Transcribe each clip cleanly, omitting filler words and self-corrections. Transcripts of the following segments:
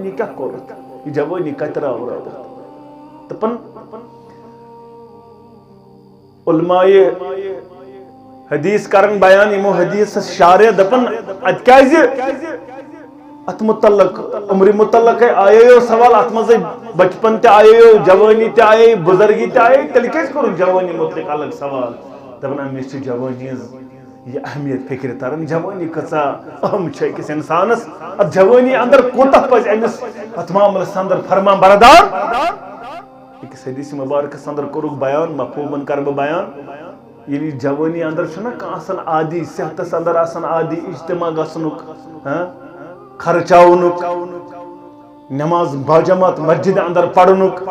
جوانی کیا کورت یہ جوانی کتر آورد دپن علماء حدیث کرن بیان یمو حدیث شارع دپن ات کیازِ ات متعلق عمر متعلق آیو سوال ات مزے بچپن تہ آیو جوانی تہ آیے بزرگی تہ آیے تیل کیازِ کوٚرُکھ جوانی متعلق الگ سوال دپن امس چھ جوانی یہ اہمیت فکر تران جوانی کچا اہم چھ أکِس انسانس ات جوانی اندر کوتاہ پز امس ات معاملس اندر فرمان بردار أکِس حدیث مبارکس اندر کوٚرُکھ بیان مفہومن کر بہ بیان یعنی جوانی اندر چھُنہ کانٛہہ آسان عادی صحتس اندر آسان عادی اجتماع گژھنُک خرچاونُک نماز باجماعت مسجد اندر پرنُک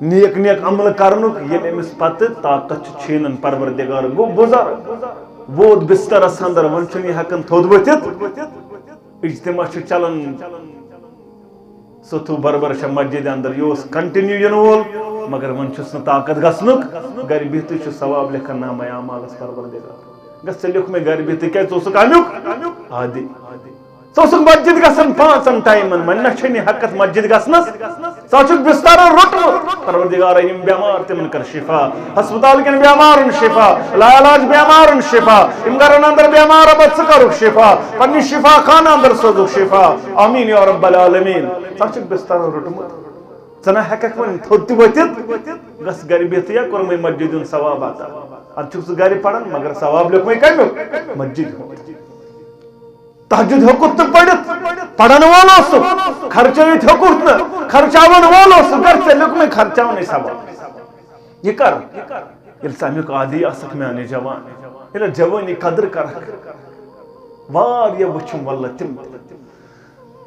نیک نیک عمل کرنُک ییٚلہِ أمِس پتہٕ طاقت چھُ چھیٖنان پروردگار گوٚو بُزرگ ووت بسترس اندر وۄنۍ چھُنہٕ یہِ ہٮ۪کان تھوٚد ؤتھِتھ اجتماع چھُ چلان ستھوٗ بربر چھےٚ مسجد اندر یہِ اوس کنٹِنیو یِنہٕ وول مگر وۄنۍ چھُس نہٕ طاقت گژھنُک گرِ بِہتٕے چھُ ثواب لیکھان نامے اعمالس پروردگار گژھ ژٕ لیوٚکھ مےٚ گرِ بِہتٕے کیازِ ژٕ اوسُکھ امیُک عادی ژٕ اوسُکھ مسجد گژھان 5 ٹایمن وۄنۍ نہ چھے نہٕ ہٮ۪کتھ مسجد گژھنس ژٕ چھُکھ بستر روٚٹمُت پروردگارا یِم بٮ۪مار تِمن کر شفا ہسپتال کٮ۪ن بٮ۪مارن شفا لاعلاج بٮ۪مارن شفا یِم گرن اندر بٮ۪مار ابد ژٕ کرُکھ شفا پننہِ شفا خانہ اندر سوزُکھ شفا آمیٖن یا رب العالمیٖن ژٕ چھُکھ بستر روٚٹمُت ژٕ نہ ہٮ۪ککھ وۄنۍ تھوٚد تہِ ؤتھِتھ گژھ گرِ بِہتٕے یا کوٚرمَے مسجد ہُنٛد ثواب عطا ادٕ چھُکھ ژٕ گرِ پران مگر ثواب لیوٚکھمَے کمیُک مسجد ہُنٛد تہجد ہیوٚکُتھ نہٕ پٔرِتھ پرن وول اوسُکھ خرچٲوِتھ ہیوٚکُتھ نہٕ خرچاون وول اوسُکھ گر ژےٚ لیوٚکھمَے خرچاونٕے ثواب یہ کر ییٚلہِ ژٕ امیُک عادی آسکھ میانہِ جوان ییٚلہِ جوٲنی قدر کرکھ واریاہ وٕچھُم واللہ تِم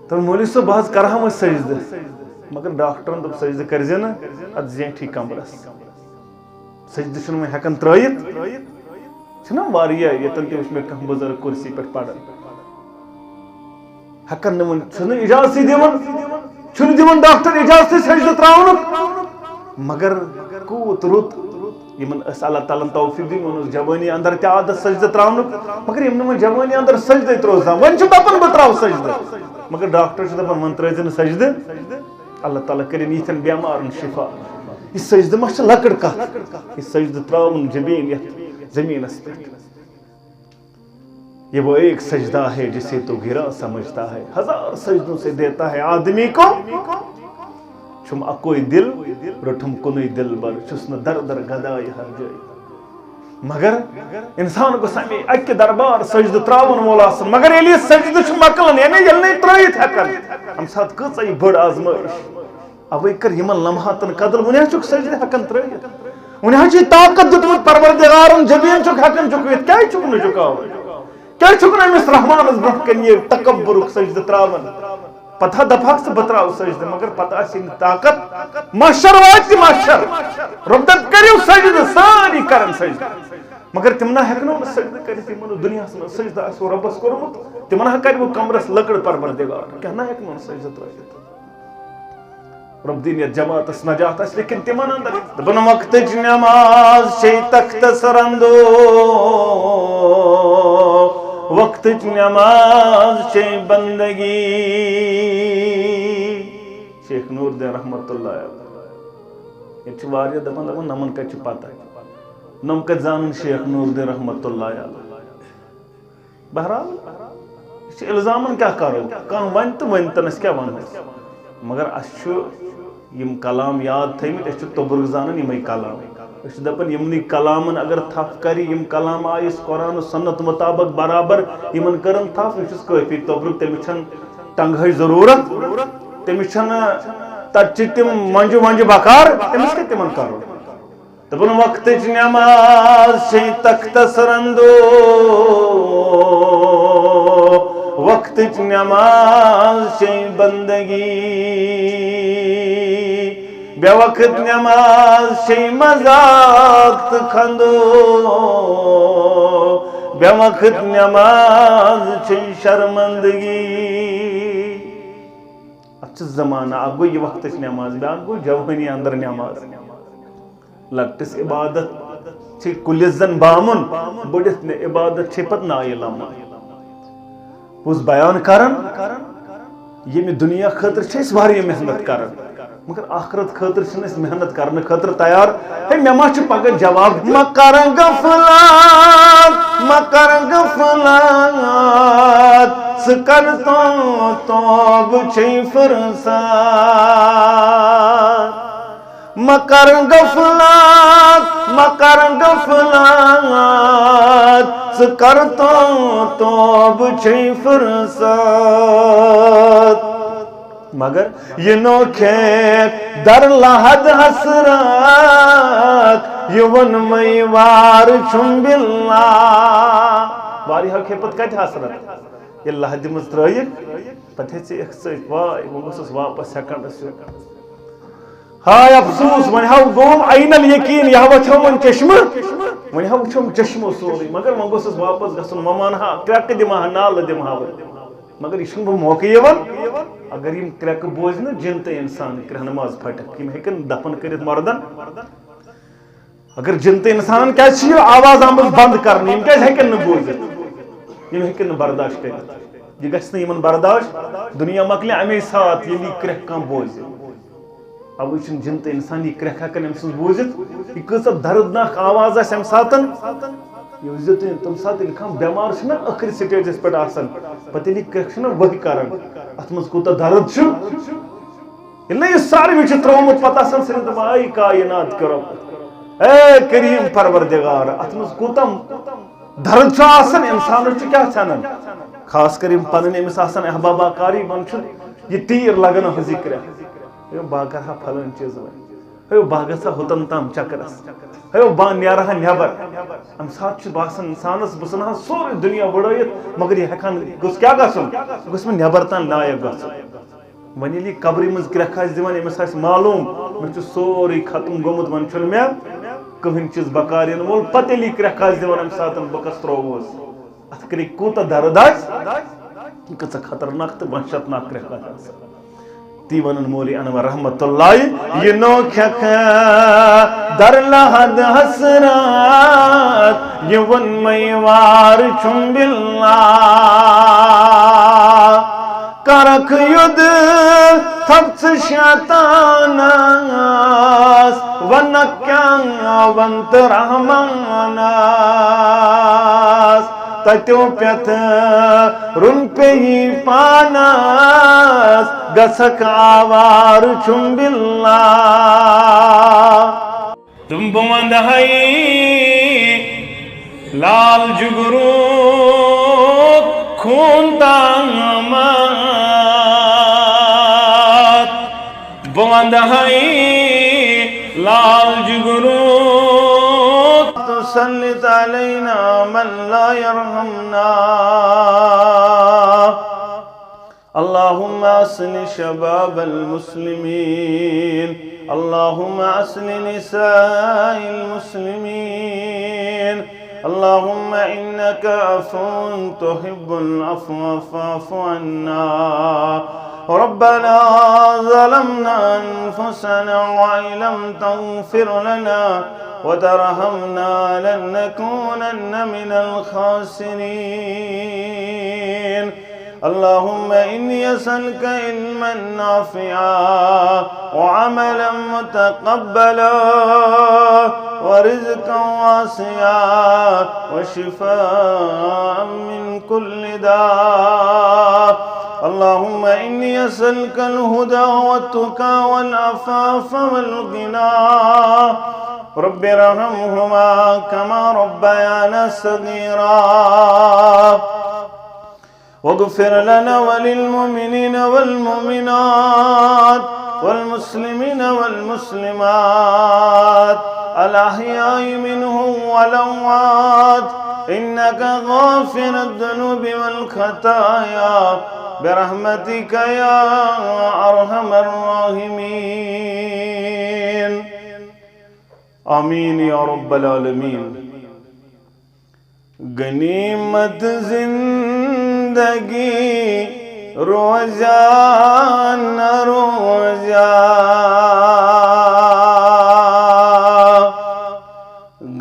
تہٕ مولوی صٲب بہٕ حظ کرہا وۄنۍ سجدٕ مگر ڈاکٹرن دوٚپ سجدٕ کٔرزِ نہٕ اتھ زینٹھی کمرس سجدٕ چھُنہٕ وۄنۍ ہٮ۪کان ترٲیِتھ چھُنہ واریاہ ییٚتٮ۪ن تہِ وٕچھ مےٚ کانٛہہ بُزرگ کُرسی پٮ۪ٹھ پران ہٮ۪کان نہٕ وۄنۍ چھُنہٕ اجازتٕے دِوان چھُنہٕ دِوان ڈاکٹر اجازتٕے سجدٕ تراونُک مگر کوٗت رُت یِمن ٲسۍ اللہ تعالیٰ ہن توفیٖق دِنۍ یِمن اوس جوٲنی اندر تہِ عادت سجدٕ تراونُک مگر یِم نہٕ وۄنۍ جوٲنی اندر سجدٕے ترٛوو زانٛہہ وۄنۍ چھُ دپان بہٕ تراو سجدٕ مگر ڈاکٹر چھُ دپان وۄنۍ ترٲیزِ نہٕ سجدٕ اللہ تعالیٰ کٔرِنۍ یِتھٮ۪ن بٮ۪مارن شفا یہِ سجدٕ ما چھِ لۄکٕٹ کتھ یہِ سجدٕ تراوُن جبیٖن یتھ زٔمیٖنس پٮ۪ٹھ یہ وہ ایک سجدہ ہے جسے تو گرا سمجھتا ہے ہزار سجدوں سے دیتا ہے آدمی کو چھم اکوئی دل رٹھم کنوئی دل بر چھسن در در گدائی ہر جائی مگر انسان کو سمی اکہ دربار سجدہ تراون وول آسن مگر ییٚلہِ یہِ سجدہ چھُ مکلان یعنی ییٚلہِ نہٕ ترٲیِتھ ہٮ۪کان امہِ ساتہٕ کۭژاہ یہِ بٔڑ آزمٲیش اوے کر یِمن لمحاتن قدر وۄنۍ حظ چھُکھ سجدٕ ہٮ۪کان ترٲیِتھ وۄنۍ حظ چھُے طاقت دیُتمُت پروردگارن جبیٖن چھُکھ ہٮ۪کان جُکوِتھ کیازِ چھُکھ نہٕ جُکاوُن کیازِ چھُکھ نہٕ أمِس رحمانس برونٛہہ کَنہِ یہِ تکبرُک سجدٕ تراوان پتہٕ دپہکھ ژٕ بہٕ تراو سجدٕ مگر پتہٕ آسہِ نہٕ طاقت محشر واتہِ محشر رۄب دپ کٔرِو سجدٕ سٲری کرن سجدٕ مگر تِم نہ ہٮ۪کنو نہٕ سجدٕ کٔرِتھ یِمن نہٕ دُنیاہس منٛز سجدٕ آسہِ رۄبس کوٚرمُت تِمن ہا کرِ وۄنۍ کمرس لٔکٕر پروردگار کیٛاہ نہ ہٮ۪کنو نہٕ سجدٕ ترٲیِتھ رۄب دِنۍ یتھ جماعتس نجات آسہِ لیکن تِمن اندر دپن وقتٕچ نٮ۪ماز چھے تختس رنٛدو وقتٕچ نٮ۪ماز چھے بندگی شیخ نور الدین رحمتہ اللہ ییٚتہِ چھِ واریاہ دپان نمن کتہِ چھِ پتہ نم کتہِ زانن شیخ نور الدین رحمتہ اللہ بہرحال یہِ چھِ الزامن کیٛاہ کرو کانٛہہ ونہِ تہٕ ؤنۍتنس کیٛاہ ونو مگر اسہِ چھُ یِم کلام یاد تھٲیمٕتۍ أسۍ چھِ توبرُک زانان یِمے کلام أسۍ چھِ دپان یِمنٕے کلامن اگر تھپھ کرِ یِم کلام آیس قرآن و سنت مطابق برابر یِمن کٔرٕن تھپھ یہِ چھُس کٲفی توبرُک تٔمِس چھنہٕ ٹنٛگہٕچ ضروٗرت تٔمِس چھنہٕ تتہِ چھِ تِم منٛجہِ ونٛجہِ بکار تٔمِس کیٛاہ تِمن کرو دپان وقتٕچ نٮ۪ماز چھے تختس رنٛدو وقتٕچ نٮ۪ماز چھے بندگی بے وقت نٮ۪ماز چھے مذاق تہٕ کھنٛدو بے وقت نٮ۪ماز چھے شرمندگی اتھ چھُ زمانہ اکھ گوٚو یہِ وقتٕچ نٮ۪ماز بیٛاکھ گوٚو جوٲنی اندر نٮ۪ماز لۄکٹِس عبادت چھِ کُلِس زن بامُن بٔڑِتھ عبادت چھے پتہٕ نایہِ لمان بہٕ اوسُس بیان کران یہ دنیا خاطر واریاہ محنت کران مگر آخرت خاطر محنت کرنے خاطر تیار ہے مے ما پگہ جواب مکر غفلات ثہ کر توب چھی فرصت مکر غفلات ثہ کر توب چھی فرصت مگر یہ نوکھے در لحد حسرات یہ ون مئی وار چھم باللہ واریاہ کھیپت کت حسرت یہ لحد مز ترائیک پتہ ایک سۭتۍ واے وہ گوٚژھُس واپس سیکنڈس ہائے افسوس ون ہاو گوم عین الیقین یہ وچھو من چشمہ ون ہاو وچھم چشمہ سورُے مگر ون گوٚژھُس واپس گژھُن ممانہا کرٛٮ۪کہٕ دِمہا نالہٕ دِمہا مگر یہ چھُنہٕ بہٕ موقعہٕ یِوان اگر یم کرٛٮ۪کہٕ بوزنہٕ جن تہٕ انسان کرٛٮ۪ہنہٕ ماز پھٹکھ یم ہیٚکن دفن کٔرِتھ مردن اگر جن تہٕ انسان کیٛازِ چھِ یہِ آواز آمٕژ بنٛد کرنہٕ یم کیٛازِ ہیٚکن نہٕ بوٗزِتھ یم ہیٚکن نہٕ برداشت کٔرِتھ یہ گژھِ نہٕ یمن برداشت دنیا مۄکلہِ امی ساتہٕ ییٚلہِ یہِ کرٛٮ۪کھ کانٛہہ بوزِ اوے چھِنہٕ جن تہٕ انسان یہِ کرٛٮ۪کھ ہیٚکن أمۍ سٕنٛز بوٗزِتھ یہِ کۭژاہ دردناک آواز آسہِ اَمہِ ساتہٕ یہِ تمہِ ساتہٕ ییٚلہِ کانٛہہ بٮ۪مار چھُنہ ٲخری سٹیجس پٮ۪ٹھ آسان پتہٕ ییٚلہِ یہِ کرٛٮ۪کھ چھُنہ ؤہۍ کران اتھ منٛز کوٗتاہ درد چھُ ییٚلہِ نہٕ یہِ ساروٕے چھُ ترٛوومُت پتہٕ آسان صرف دپان اے کاینات کے رۄب اے کریم پروردگار اتھ منٛز کوٗتاہ درد چھُ آسان انسانس چھُ کیٛاہ ژھٮ۪نان خاص کر یِم پنٕنۍ أمِس آسان احبابا کاری یِمن چھُ یہِ تیٖر لگان أہنٛزِ کرٛٮ۪کھ ہے بہٕ کرٕہا پھلٲنۍ چیٖز وۄنۍ ہے بہٕ گژھٕ ہا ہوٚتن تام چکرس ہے بہٕ نیرٕ ہا نٮ۪بر امہِ ساتہٕ چھُ باسان انسانس بہٕ ژھٕنہٕ ہا سورُے دُنیا وٕڑٲیِتھ مگر یہِ ہٮ۪کہا نہٕ گوٚژھ کیٛاہ گژھُن یہِ گوٚژھ مےٚ نٮ۪بر تام لایق گژھُن وۄنۍ ییٚلہِ یہِ قبرِ منٛز کرٛٮ۪کھ آسہِ دِوان أمِس آسہِ معلوٗم مےٚ چھُ سورُے ختم گوٚمُت وۄنۍ چھُنہٕ مےٚ کٕہٕنۍ چیٖز بکار یِنہٕ وول پتہٕ ییٚلہِ یہِ کرٛٮ۪کھ آسہِ دِوان امہِ ساتہٕ بہٕ کس ترٛووُس اتھ کرِ کوٗتاہ درد آسہِ یہِ کۭژاہ خطرناک تہٕ وحشتناک کرٛٮ۪کھ آسہِ آسان تی ونن مولی انور رحمت اللہ یہ نوکھیک در لحد حسرات یہ ون میوار چھم باللہ کرک ید تھپس شیطاناس ونکیا ونت رحماناس تتیو پیت رن پیئی پاناس گسک آوار چھم باللہ تم بوند ہائی لال جگرو خون تامات بوند ہائی لال جگرو تسلط علینا من لا يرحمنا اللهم اصل شباب المسلمين اللهم اصل نساء المسلمين اللهم انك عفو تحب العفو فاعف عنا ربنا ظلمنا انفسنا وان لم تغفر لنا وترحمنا لنكونن من الخاسرين اللهم إني أسألك علما نافعا وعملا متقبلا ورزقا واسعا وشفاء من كل داء اللهم إني أسألك الهدى والتقى والعفاف والغنى رب ارحمهما كما ربيانا صغيرا واغفر لنا وللمؤمنين والمؤمنات والمسلمين والمسلمات الأحياء منهم والأموات إنك غافر الذنوب والخطايا برحمتك يا أرحم الراحمين آمین یا رب العالمین غنیمت زندگی روزانہ روزہ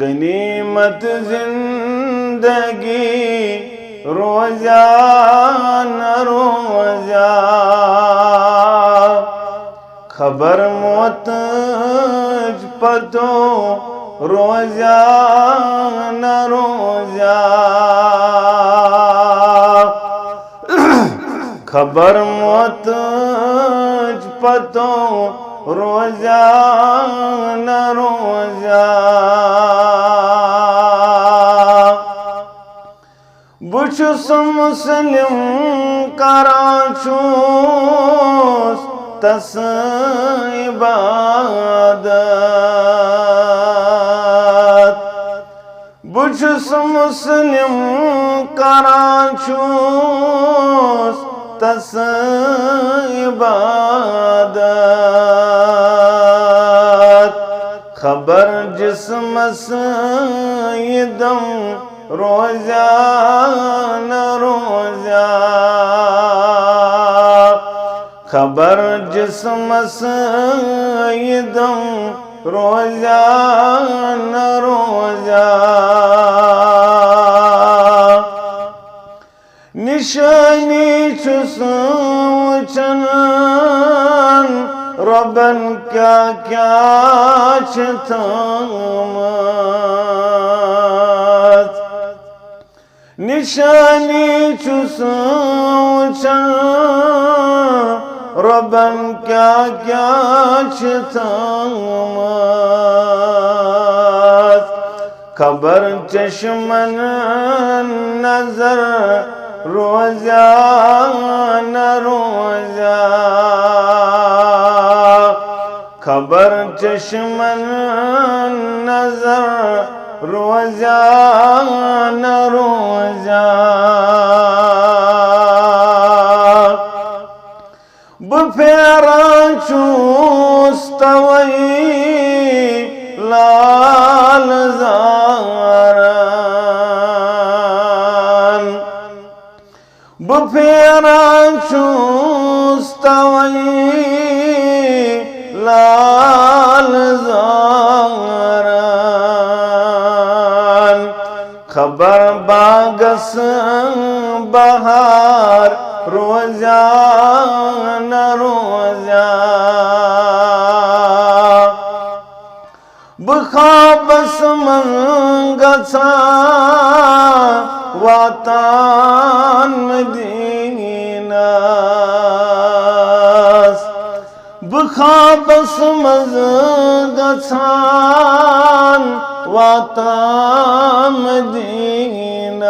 غنیمت زندگی روزانہ روزہ خبر موتج پتو روزیا نہ روزیا خبر موتج پتو روزیا نہ روزیا بچس مسلم کران چھوس تس عبادت بچس مسلم کران چھوس تس عبادت خبر جسمس یہ دم روزیا نہ روزیا خبر جسمس یہ دم روزیا نہ روزیا نشانی چھس وچھن ربن کیا کیا چھ تھامت نشانی چھس وچھن ربن کیا کیا چھ تھامت خبر چشمن نظر روزیا نہ روزیا خبر چشمن نظر روزیا نہ روزیا بپھیران چھوس توئی لال زارن بپھیران چھوس توئی لال زارن خبر باغس بہار روزیا نہ روزیا بخوابس من گژھا واتان مدینس بخوابس من گژھان واتان مدینس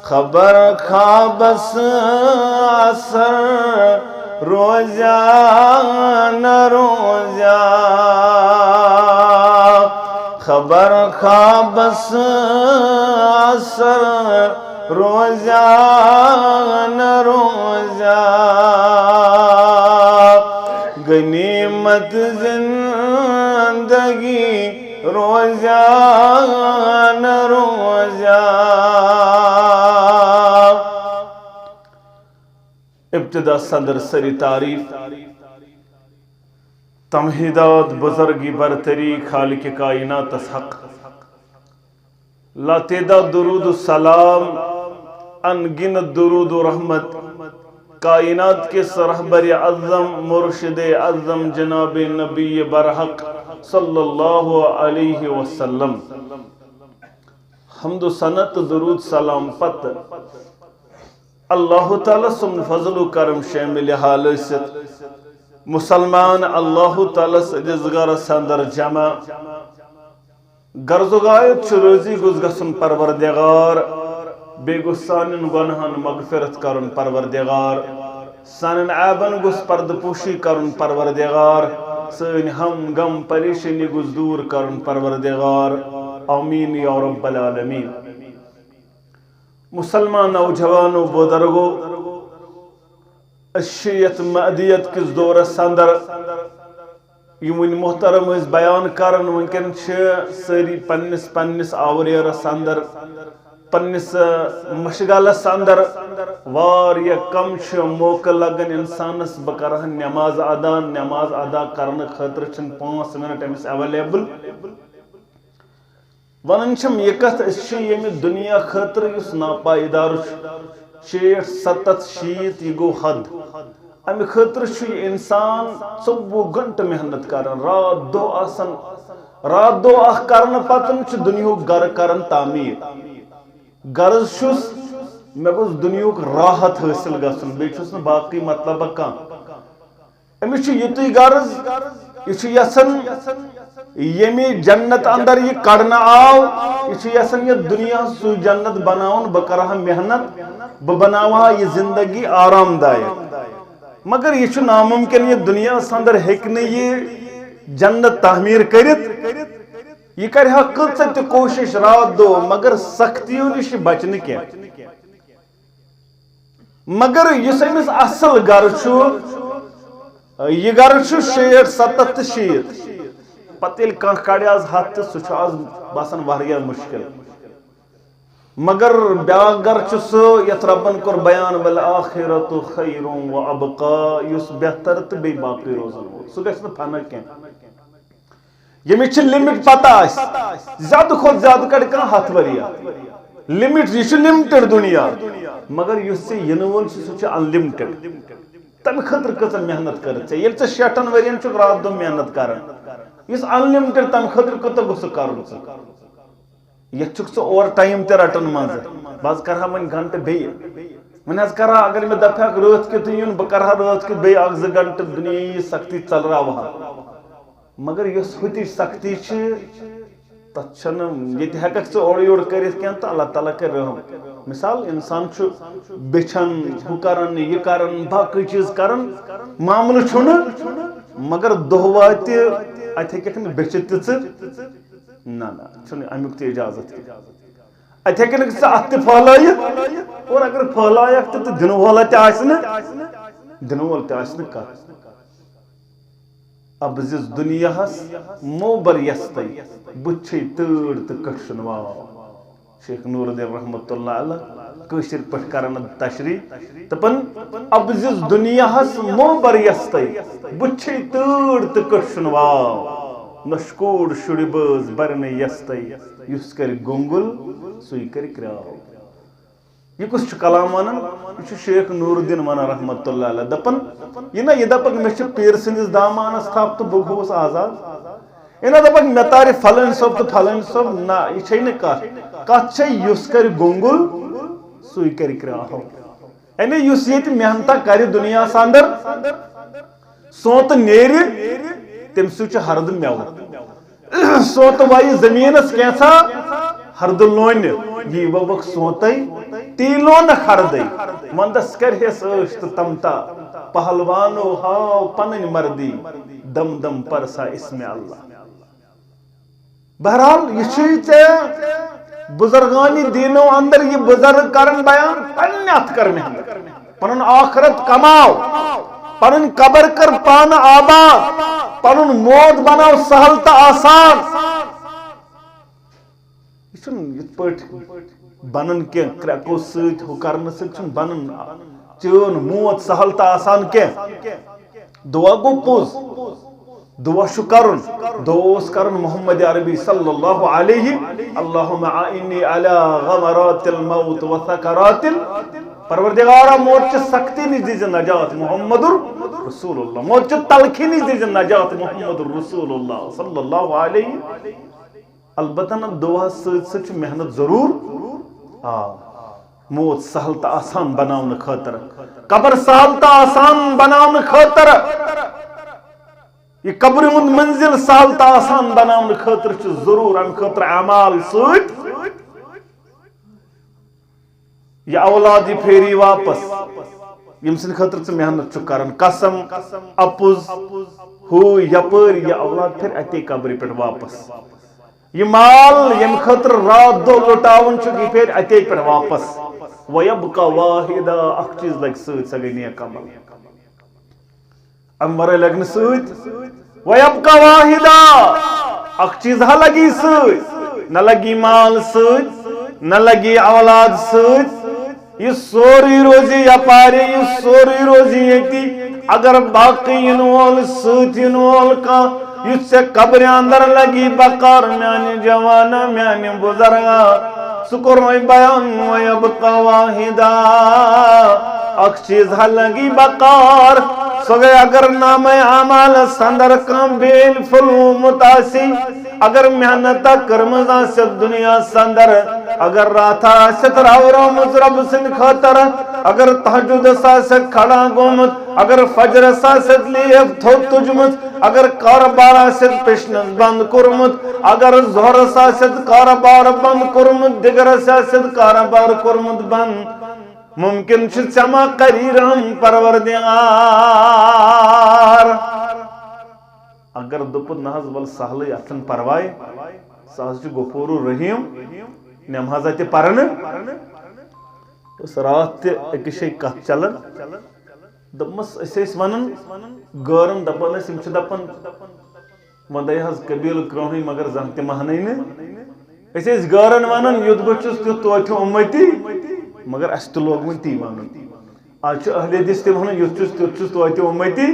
خبر خوابس اثر روزیا نہ روزیا خبر خوابس اثر روزیا نہ روزیا غنیمت زندگی روزیا نہ روزیا ابتدا صدر سری تعریف تمہیدات بزرگی برتری خالق کائنات حق لا تعداد درود و سلام انگنت درود و رحمت کائنات کے رہبر اعظم مرشد اعظم جناب نبی برحق صلی اللہ علیہ وسلم حمد و ثنت درود سلام پت اللہ تعالیٰ سن فضل و کرم شامل حال ست مسلمان اللہ تعالیٰ سجزگار سندر جمع غرض و غایت روزی گز گسن پروردگار بے گس سانن گنہن مغفرت کرن پروردگار سانن عیبن گس پرد پوشی کرن پروردگار سن ہم غم پریشانی گز دور کرن پروردگار آمین یا رب العالمین مسلمان نوجوان و بزرگو اشیت معدیت کس دور سندر یمن محترم اس بیان کرن ممکن سری پنس آوریر سندر پنس مشغلس اندر واریہ کم موقع لگن انسانس بکرہن نماز ادا کرنے خاطر چھ 5 منٹ امس اویلیبل ونن چھم یہ کت یم دنیا خاطر اس ناپائیدار 60 70 یہ گو حد امہ خاطر انسان 24 گھنٹہ محنت کران رات دو آسان رات دو اخ کرن پتن دنیا گر کران تعمیر غرض چھس مے گوس دنیا راحت حاصل گژھن بیٚیہِ چھُس نہٕ باقی مطلب کانٛہہ أمِس چھُ یُتُے غرض یہِ چھُ یژھان ییٚمہِ جنت اندر یہِ کڑنہٕ آو یہِ چھُ یژھان یہِ دُنیا سُے جنت بناوُن بہٕ کرٕ ہا محنت بہٕ بناوٕ ہا یہِ زندگی آرام دایک مگر یہ چھُ ناممکن یہ دنیا اندر ہیٚکہِ نہٕ یہِ جنت تعمیٖر کٔرِتھ یہ کرِ ہا کۭژاہ تہِ کوٗشش رات دۄہ مگر سختیو نِش بچہِ نہٕ کینٛہہ مگر یُس أمِس اصل گرٕ چھُ یہِ گرٕ چھُ 60 تہٕ 70 پتہٕ ییٚلہِ کانٛہہ کڑِ آز ہتھ تہٕ سُہ چھُ آز باسان واریاہ مشکل مگر بیاکھ گھر چھُ سُہ یتھ ربن کوٚر بیان والآخرۃ خیر وابقا یُس بہتر تہٕ بیٚیہِ باقٕے روزن وول سُہ گژھِ نہٕ فنا کینٛہہ ییٚمِس چھِ لِمِٹ پتہ آسہِ زیادٕ کھۄتہٕ زیادٕ کڑِ کانٛہہ 100 ؤریا لِمِٹ یہِ چھُ لِمٹِڈ دُنیا مگر یُس ژےٚ یِنہٕ وول چھُ سُہ چھُ انلِمٹِڈ تمہِ خٲطرٕ کۭژاہ محنت کٔرٕتھ ژےٚ ییٚلہِ ژےٚ 60 ؤرین چھُکھ رات دۄہ محنت کران یُس انلِمٹِڈ تمہِ خٲطرٕ کوٗتاہ گوٚژھ ژٕ کرُن ژٕ یتھ چھُکھ ژٕ اوور ٹایم تہِ رٹان منٛزٕ بہٕ حظ کرٕ ہا وۄنۍ گنٹہٕ بیٚیہِ وۄنۍ حظ کرٕ ہا اگر مےٚ دپہَکھ رٲتھ کیُتھ یُن بہٕ کرٕ ہا رٲتھ کیُتھ بیٚیہِ 1-2 گنٹہٕ دُنیاہی سختی ژلراوٕ ہا مگر یۄس ہُتِچ سختی چھِ تتھ چھنہٕ ییٚتہِ ہٮ۪ککھ ژٕ اورٕ یورٕ کٔرِتھ کینٛہہ تہٕ اللہ تعالیٰ کرِ رحم مثال انسان چھُ بیچھان ہُہ کران یہِ کران باقٕے چیٖز کران معاملہٕ چھُنہٕ مگر دۄہ واتہِ اتہِ ہٮ۪ککھ نہٕ بیچھِتھ تہِ ژٕ نہ چھُنہٕ امیُک تہِ اجازت اتہِ ہٮ۪ککھ ژٕ اتھ تہِ پھہلٲیِتھ اور اگر پھہلایکھ تہِ تہٕ دِنہٕ وولا تہِ آسہِ نہٕ کانٛہہ ابزِس دُنیاہس موبر یستَے بُتھِ چھے تۭر تہٕ کٔٹھسُن واو شیخ نور الدین رحمتہ اللہ علیہ کٲشِر پٲٹھۍ کران تشریح دپان ابزِس دُنیاہس موبر یستَے بُتھِ چھے تۭر تہٕ کٔٹھسُن واو نشکوٗر شُرِ بٲژ بَرِ نہٕ یستَے یُس کرِ گوٚنٛگُل سُے کرِ کرٛاو یہ کُس چھُ کلام ونان یہ چھُ شیخ نور الدین ونان رحمتہ اللہ علیہ دپان یہ نہ یہ دپکھ مےٚ چھِ پیٖر سٕنٛدِس دامانس تھپھ تہٕ بہٕ گوٚوُس آزاد یہ نہ دپکھ مےٚ تارِ پھلٲنۍ صٲب تہٕ پھلٲنۍ صٲب نہ یہ چھے نہٕ کتھ چھے یُس کرِ گوٚنٛگُل سُے کرِ کرٛاو یعنی یُس ییٚتہِ محنتہ کرِ دُنیاہس اندر سونتہٕ نیرِ تٔمۍ سۭتۍ چھُ ہردٕ مٮ۪وٕ سونتہٕ وایہِ زٔمیٖنس کینٛژھا ہردٕ لونہِ یی ووکھ سونتے تی لونکھ ہردے وندس کرہس عٲش تہٕ تمتا پہلوانو ہاو پنٕنۍ مردی دم دم پرسا اسمِ اللہ بہرحال یہ چھُے ژےٚ بزرگانہِ دیٖنو اندر یہ بزرگ کرن بیان پننہِ اتھٕ کر محنت پنُن آخرت کماو پنُن قبر کر پانہٕ آباد پنُن موت بناو سہل تہٕ آسان یہ چھُنہٕ یِتھ پٲٹھۍ بنان کینٛہہ کرٛٮ۪کو سۭتۍ ہُہ کرنہٕ سۭتۍ چھُنہٕ بنان چٲن موت سہل تہٕ آسان کینٛہہ دعا گوٚو پوٚز دعا چھُ کرُن دعا اوس کرُن محمد عربی صلی اللہ علیہ اللہم اعنی علی غمرات الموت وسکرات پروردگارا موت چہِ سختی نِش دِزِ نجات محمد رسول اللہ موت چہِ تلخی نِش دِزِ نجات محمد رسول اللہ صلی اللہ علیہ البتہ نہ دعا سۭتۍ سۭتۍ چھِ محنت ضروٗر موت سہل تہٕ آسان بناونہٕ خٲطرٕ قبر سہل تہٕ آسان بناونہٕ خٲطرٕ یہ قبرِ ہُنٛد منزل سہل تہٕ آسان بناونہٕ خٲطرٕ چھُ ضروٗر امہِ خٲطرٕ اعمال سۭتۍ یہ اولاد یہِ پھیری واپس ییٚمہِ سٕنٛدِ خٲطرٕ ژٕ محنت چھُکھ کران قسم اپُز ہُہ یپٲرۍ یہِ اولاد پھِرِ اتے قبرِ پٮ۪ٹھ واپس یہ مال یم خاطر رات دۄہ لُٹاوُن چھُکھ یہِ پھیرِ اتے پٮ۪ٹھ واپس ویبقى واحدا اکھ چیٖز لگہِ سۭتۍ سۄ گٔے نیک عمل امہِ ورٲے لگہِ نہٕ سۭتۍ ویبقى واحدا اکھ چیٖز ہا لگی سۭتۍ نہ لگی مال سۭتۍ نہ لگی اولاد سۭتۍ یہ سورُے روزِ یپارِ یہ سورُے روزِ ییٚتی اگر باقٕے یِنہٕ وول سۭتۍ یِنہٕ وول کانٛہہ یُس ژےٚ قبرِ اندر لگی بقار میانہِ جوانا میانہِ بُزرگا سُہ کوٚر وۄنۍ بیان ویبقى واحدا اخ چیز لگی بقار سو گئی اگر نام اعمال اندر کم بیل فلومت آسی اگر محنت کرمز آسد دنیا سندر اگر رات آسد راورو مزرب سن خاطر اگر تحجد ساسد کھڑا گومت اگر فجر ساسد لیف تھو تجمت اگر کاربار آسد پشنز بند کرمت اگر زہر ساسد کاربار بند کرمت دگر ساسد کاربار کرمت بند ممکن سما قریرم پروردگار اگر دپت نحض ول سہل اتن پرواے سہل غفور الرحیم نماز اتہ پرن اس رات اکس جائے کت چلان دپمس اس ونان غورن دپان دپان ودے حض قبیل کرونی مگر زن تہ مہنی نس غورن ونان یت بچس تیت توتہ امتی مگر اس تو لوگ من تی ون آج اہل حدیث تہ ونان یت چھس تیت چھس توتہ امتی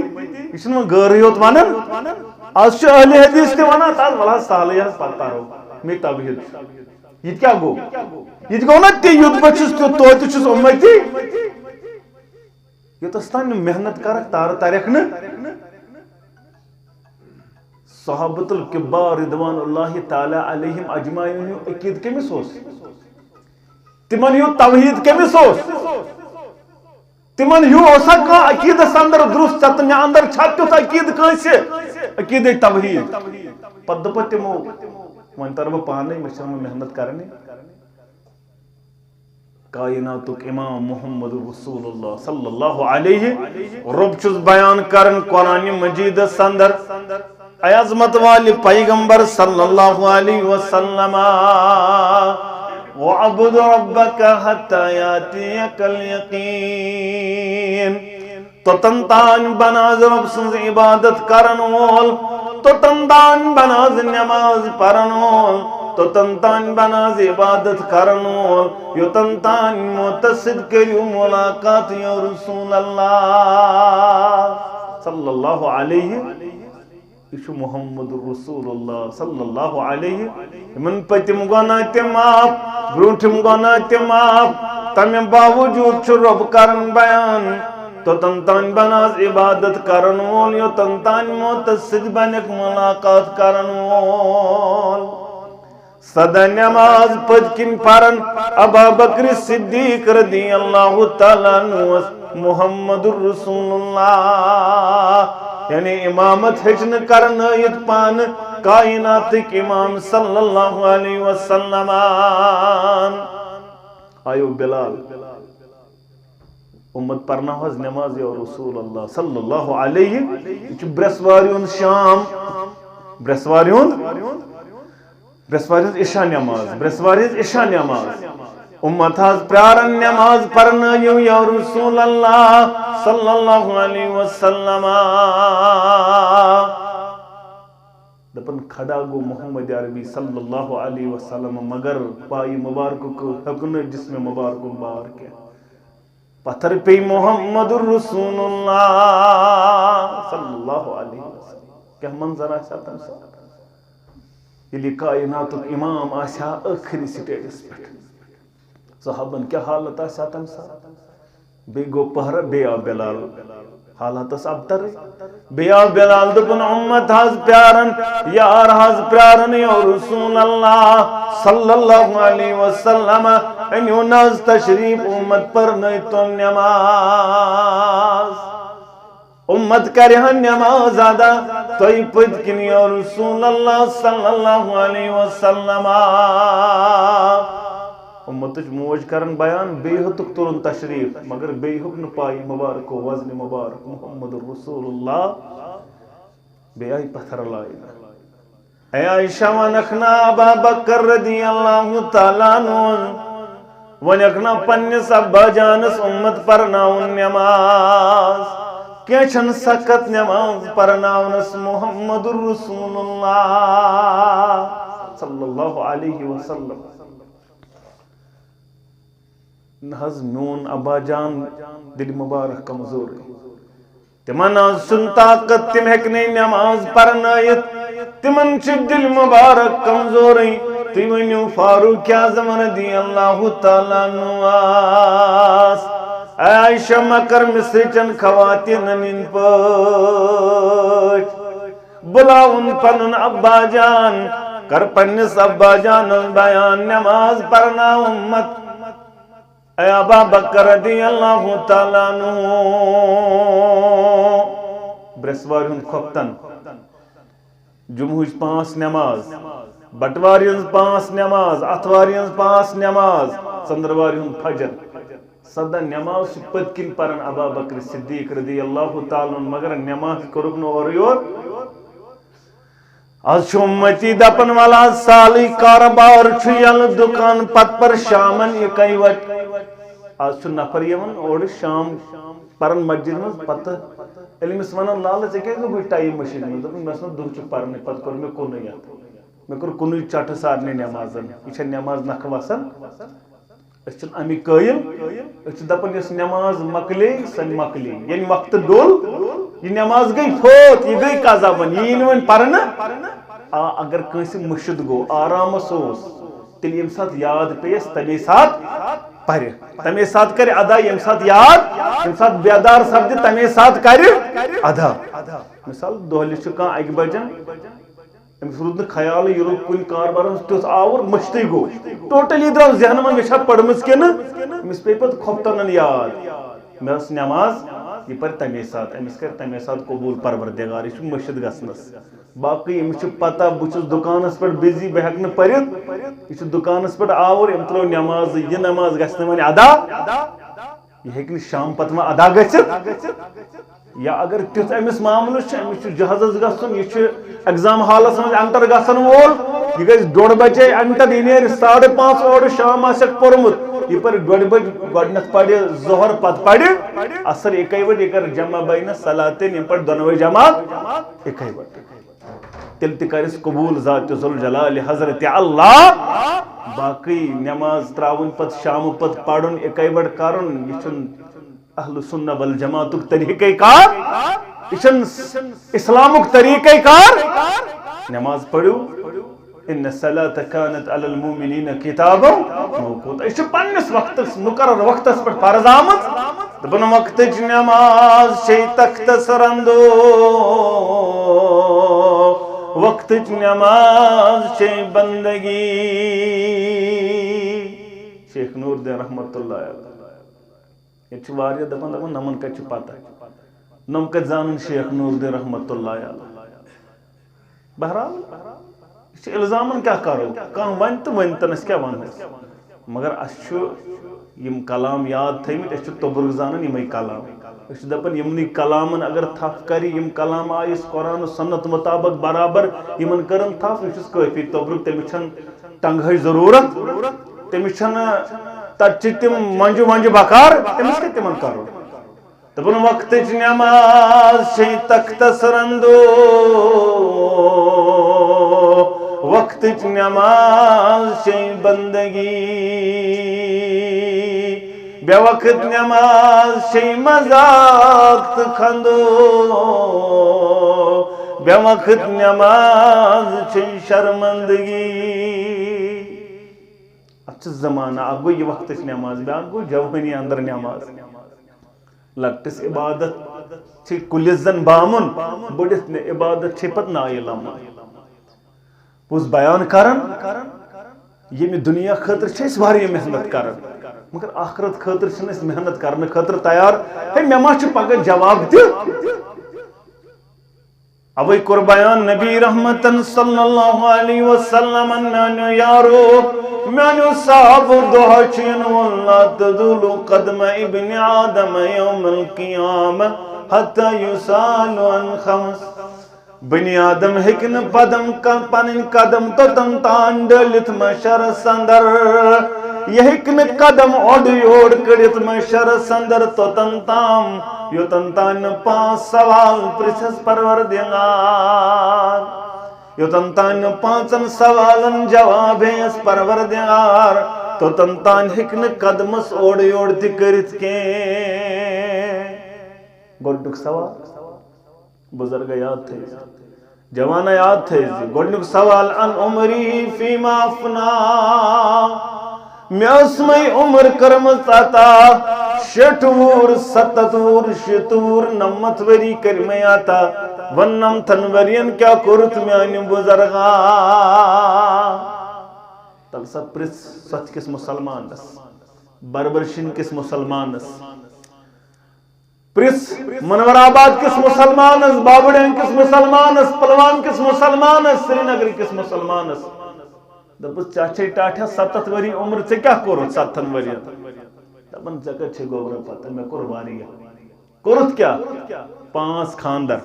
یہ غور یوت ونان آج اہل حدیث تہ ونان تاز ولہ سہل پتہ رو می توحید یہ کیا گو یہ گو نا تی یت بچس تیت توتہ چھس امتی یوتس تان محنت کرک تار تارک نا صحابت الکبار رضوان اللہ تعالی علیہم اجمعین عقید کمس تمن ہیو توحید کمس تمن ہیو اوسا کا عقید اندر درست چتن اندر چھت عقید کانس عقید توحید پت دپت تمو ون تر بہ پانے مے محنت کرنی کائناتک امام محمد رسول اللہ صلی اللہ علیہ رب چھس بیان کرن قرآن مجید اندر اے عظمت والی پیغمبر صلی اللہ علیہ وسلم وَعَبُدْ رَبَّكَ حَتَّى يَأْتِيَكَ الْيَقِينُ تو تنتان بناز رب سنز عبادت کرن وول تو تنتان بناز نماز پرن وول تو تنتان بناز عبادت کرن وول یو تنتان متصد کریو ملاقات یا رسول اللہ صلی اللہ علیہ یہ محمد رسول اللہ صلی اللہ علیہ من پتم گناہ تہ معاف برونٹم گناہ تہ معاف تمہ باوجود چھ رب کرن بیان تو تنتان بناز عبادت کرن وول یو تنتان متصد بنک ملاقات کرن وول صدا نماز پتکن پرن ابا بکر صدیق رضی اللہ تعالیٰ عنہ محمد رسول اللہ یعنی امامت ہجن کرن یت پان کائنات امام صلی اللہ علیہ وسلم آیو بلال امت پرنا حض نماز یا رسول اللہ صلی اللہ علیہ یہ برسواریون شام برسواریون عشاء نماز برسواریز عشاء نماز امت حض پیارن نماز پرنا یا رسول اللہ صلی اللہ علیہ وسلم دپن کھڑا گو محمد عربی صلی اللہ علیہ وسلم مگر پائی مبارک کو حکن جسم مبارک بار کے پتھر پی محمد الرسول اللہ صلی اللہ علیہ وسلم کیا منظر آسا تم سا یہ کائنات امام آسا اخری سٹیجس پر صحابن کیا حالت آسا تم سا بے گو پہر بے آ بلال حالت ابتر بے آ بلال دپن امت حض پیارن یار حض پیارن یا رسول اللہ صلی اللہ علیہ وسلم انیو ناز تشریف امت پر نیتو نماز امت کرہن نماز آدھا توی پدکن یا رسول اللہ صلی اللہ علیہ وسلم امتج موج کرن بیان بے حتک ترن تشریف مگر بے حکن پائی مبارک و وزن مبارک محمد رسول اللہ بے آئی پتھر لائی اے عائشہ ونکھنا ابا بکر رضی اللہ تعالیٰ عنہ ونکھنا پنس ابا جانس امت پرناون نماز کیا چھن سکت نماز پرناونس محمد رسول اللہ صلی اللہ علیہ وسلم نحض میون ابا جان دل مبارک کمزور تمن سن طاقت تم ہیکنے نماز پرنائت تمن چھ دل مبارک کمزور تی ونیو فاروق اعظم رضی اللہ تعالیٰ عنہ اے عائشہ مکر مصر چن خواتین ان پٹ بلاون پنن ابا جان کر پنس ابا جان بیان نماز پڑھنا امت اے ابا بکر رضی اللہ تعالیٰ عنہ برسوار ہن کھوپتن جمعہ 5 نماز بٹواری 5 نماز اتواری 5 نماز ژندرواری فجر سدا نماز پت کن پرن ابا بکر صدیق رضی اللہ تعالیٰ عنہ مگر نماز کرک نو اور یور آج امتی دپن والا سالی کاربار یل دکان پت پر شامن یہ کئی وٹ آج نفر یون اور شام پرن مسجد من پتہ علمس ونان لال ے کیا گئی ٹائم مشین میں دس دہ پرنے پتہ کور مے کن یت مے کور کن چٹ سارے نمازن یہ نماز نکھ وسان امی قائل دپن یس نماز مکلے سن مکلی یعنی وقت ڈول یہ نماز گئی فوت یہ گئی قضا بن یہ ون پرنا اگر کنس مشد گو آرام سوس تیل یم سات یاد پیس تمے سات پر تمے سات کر ادا یم سات یاد یم سات بیدار سپد تمے سات کر ادا مثال دہلی کھانا اکہ بجن امس رود خیال یہ روز کن کاربار تیس آور مشتی گو ٹوٹلی درو ذہن من مجھے پڑھمس کن امس پی پہ کھوپتن یاد مے نماز یہ پر تمے سات امس کر تمے سات قبول پروردگار یہ مشد گھنس باقی امس پتہ بہت دکانس پہ بزی بہ ہیک پرت یہ دکانس پہ آور ام ترو نماز یہ نماز گھس ون ادا یہ ہیکہ شام پتہ ادا گھت یا اگر تیت امس معاملہ امس جہازس گھن یہ ایگزام حالس من انٹر گھن وول یہ گھس 2:30 بجے انٹر یہ نیر 5:30 اور شام آسک پورمت یہ پر 2:30 بج گۄڈنیتھ پڑھ ظہر پتہ پڑھ اثر 1 بج یہ کر جمع بین صلاتین یم پڑھ دونوے جماعت 1 بج تیل تہ کرس قبول ذات ذوالجلال حضرت اللہ باقی نماز تراون پت شام پت پڑھن 1 بج کرن یہ اہل سنہ والجماعت طریقہ کار یہ اسلامک طریقہ کار نماز پڑھو ان الصلاۃ کانت علی المؤمنین کتابا موقوتا یہ پنس وقت مقرر وقت پر فرض آمت دپن وقت نماز شی تختصر اندو وقت نماز شی بندگی شیخ نور الدین رحمت اللہ علیہ یہ دپان نمن کت پتہ نم کت زان شیخ نور الدین رحمت اللہ علیہ بہرحال یہ الزامن کیا کرو کان ون تو ون تنس کیا ون مگر اس یم کلام یاد تھمت اس تبرک زانن یمے کلام اس دپن یمنی کلامن اگر تھپ کری یم کلام آئس قرآن و سنت مطابق برابر یمن کرن تھپ یہ کافی تبرک تمس ٹنگہ ضرورت تمس تر تم منجو منجو بکار تمس کیا تمن کرو دپن وقت نماز شی تختصر اندو وقت نماز شی بندگی بے وقت نماز شی مذاق کھندو بے وقت نماز شی شرمندگی اچھا زمانہ اب گو یہ وقت نماز بیا گو جوانی اندر نماز لکٹس عبادت چھ کلس زن بامن بڑت عبادت چھ پت نائل پوز بیان کرن یہ دنیا خاطر چھ واریاہ محنت کرن مگر آخرت خاطر چھن اس محنت کرنے خاطر تیار ہے مے ما چھ پگہ جواب دی اوے قربان نبی رحمتن صلی اللہ علیہ وسلم میانو یارو میانو صاحب دعا چین واللہ تدول قدم ابن آدم یوم القیام حتی یسال عن خمس بنی آدم ہکن پدم پنن قدم تو تن تان ڈلت مشر سندر یہ ہکن قدم اوڑ یوڑ کڑت مشر سندر تو تن تام یو تن تان 5 سوال پرچھس پروردگار یو تن تان 5 سوالن جواب ہے اس پروردگار تو تن تان ہکن قدمس اوڑ یوڑ تی کرت کے گوڑنک سوال بزرگ یاد تھے جوانہ یاد تھے گوڑنک سوال ان عمری فیما افنا میں اس میں عمر کرمت عطا شٹور ستتور شتور نمت وری کرمے آتا ونم تنورین کیا کرت میانی بزرگا تل ست پرس ست کس مسلمانس بربرشن کس مسلمانس پرس منور آباد کس مسلمانس بابڑین کس مسلمانس پلوان کس مسلمانس سری نگر کس مسلمانس دپس چاچے ٹاٹھا 7 وری عمر سے کیا کرت 7 وری دپن جگہ چھ گوبر پتہ میں کور واری کرت کیا 5 خاندر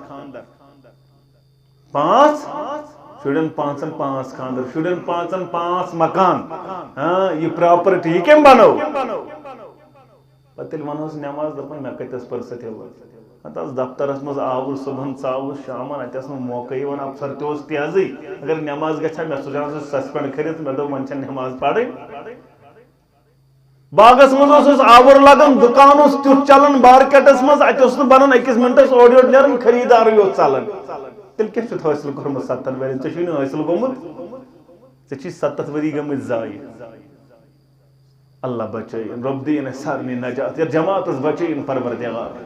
5 شڑن 5 خاندر شڑن 5 مکان ہاں یہ پراپرٹی یہ کم بنو پتل ونوس نماز دپن میں کتس پرست ہو دفترس مز آور صبح ژاوس شامن اتس موقع ون افسر تہ تیزی اگر نماز گھا مے سوچان سسپینڈ کرت مے دو من نماز پڑھیں باغس مز آور لگان دکان تیت چلان مارکیٹس مز ات بنان 1 منٹس اوڑ یور نیران خریدار یوت ژلان تیل کیا حاصل کورمت 7 ورین ژے حاصل گومت ژے 7 وری گمت ضائع اللہ بچائن رب دین سارنی نجات یا جماعت بچائن پروردگار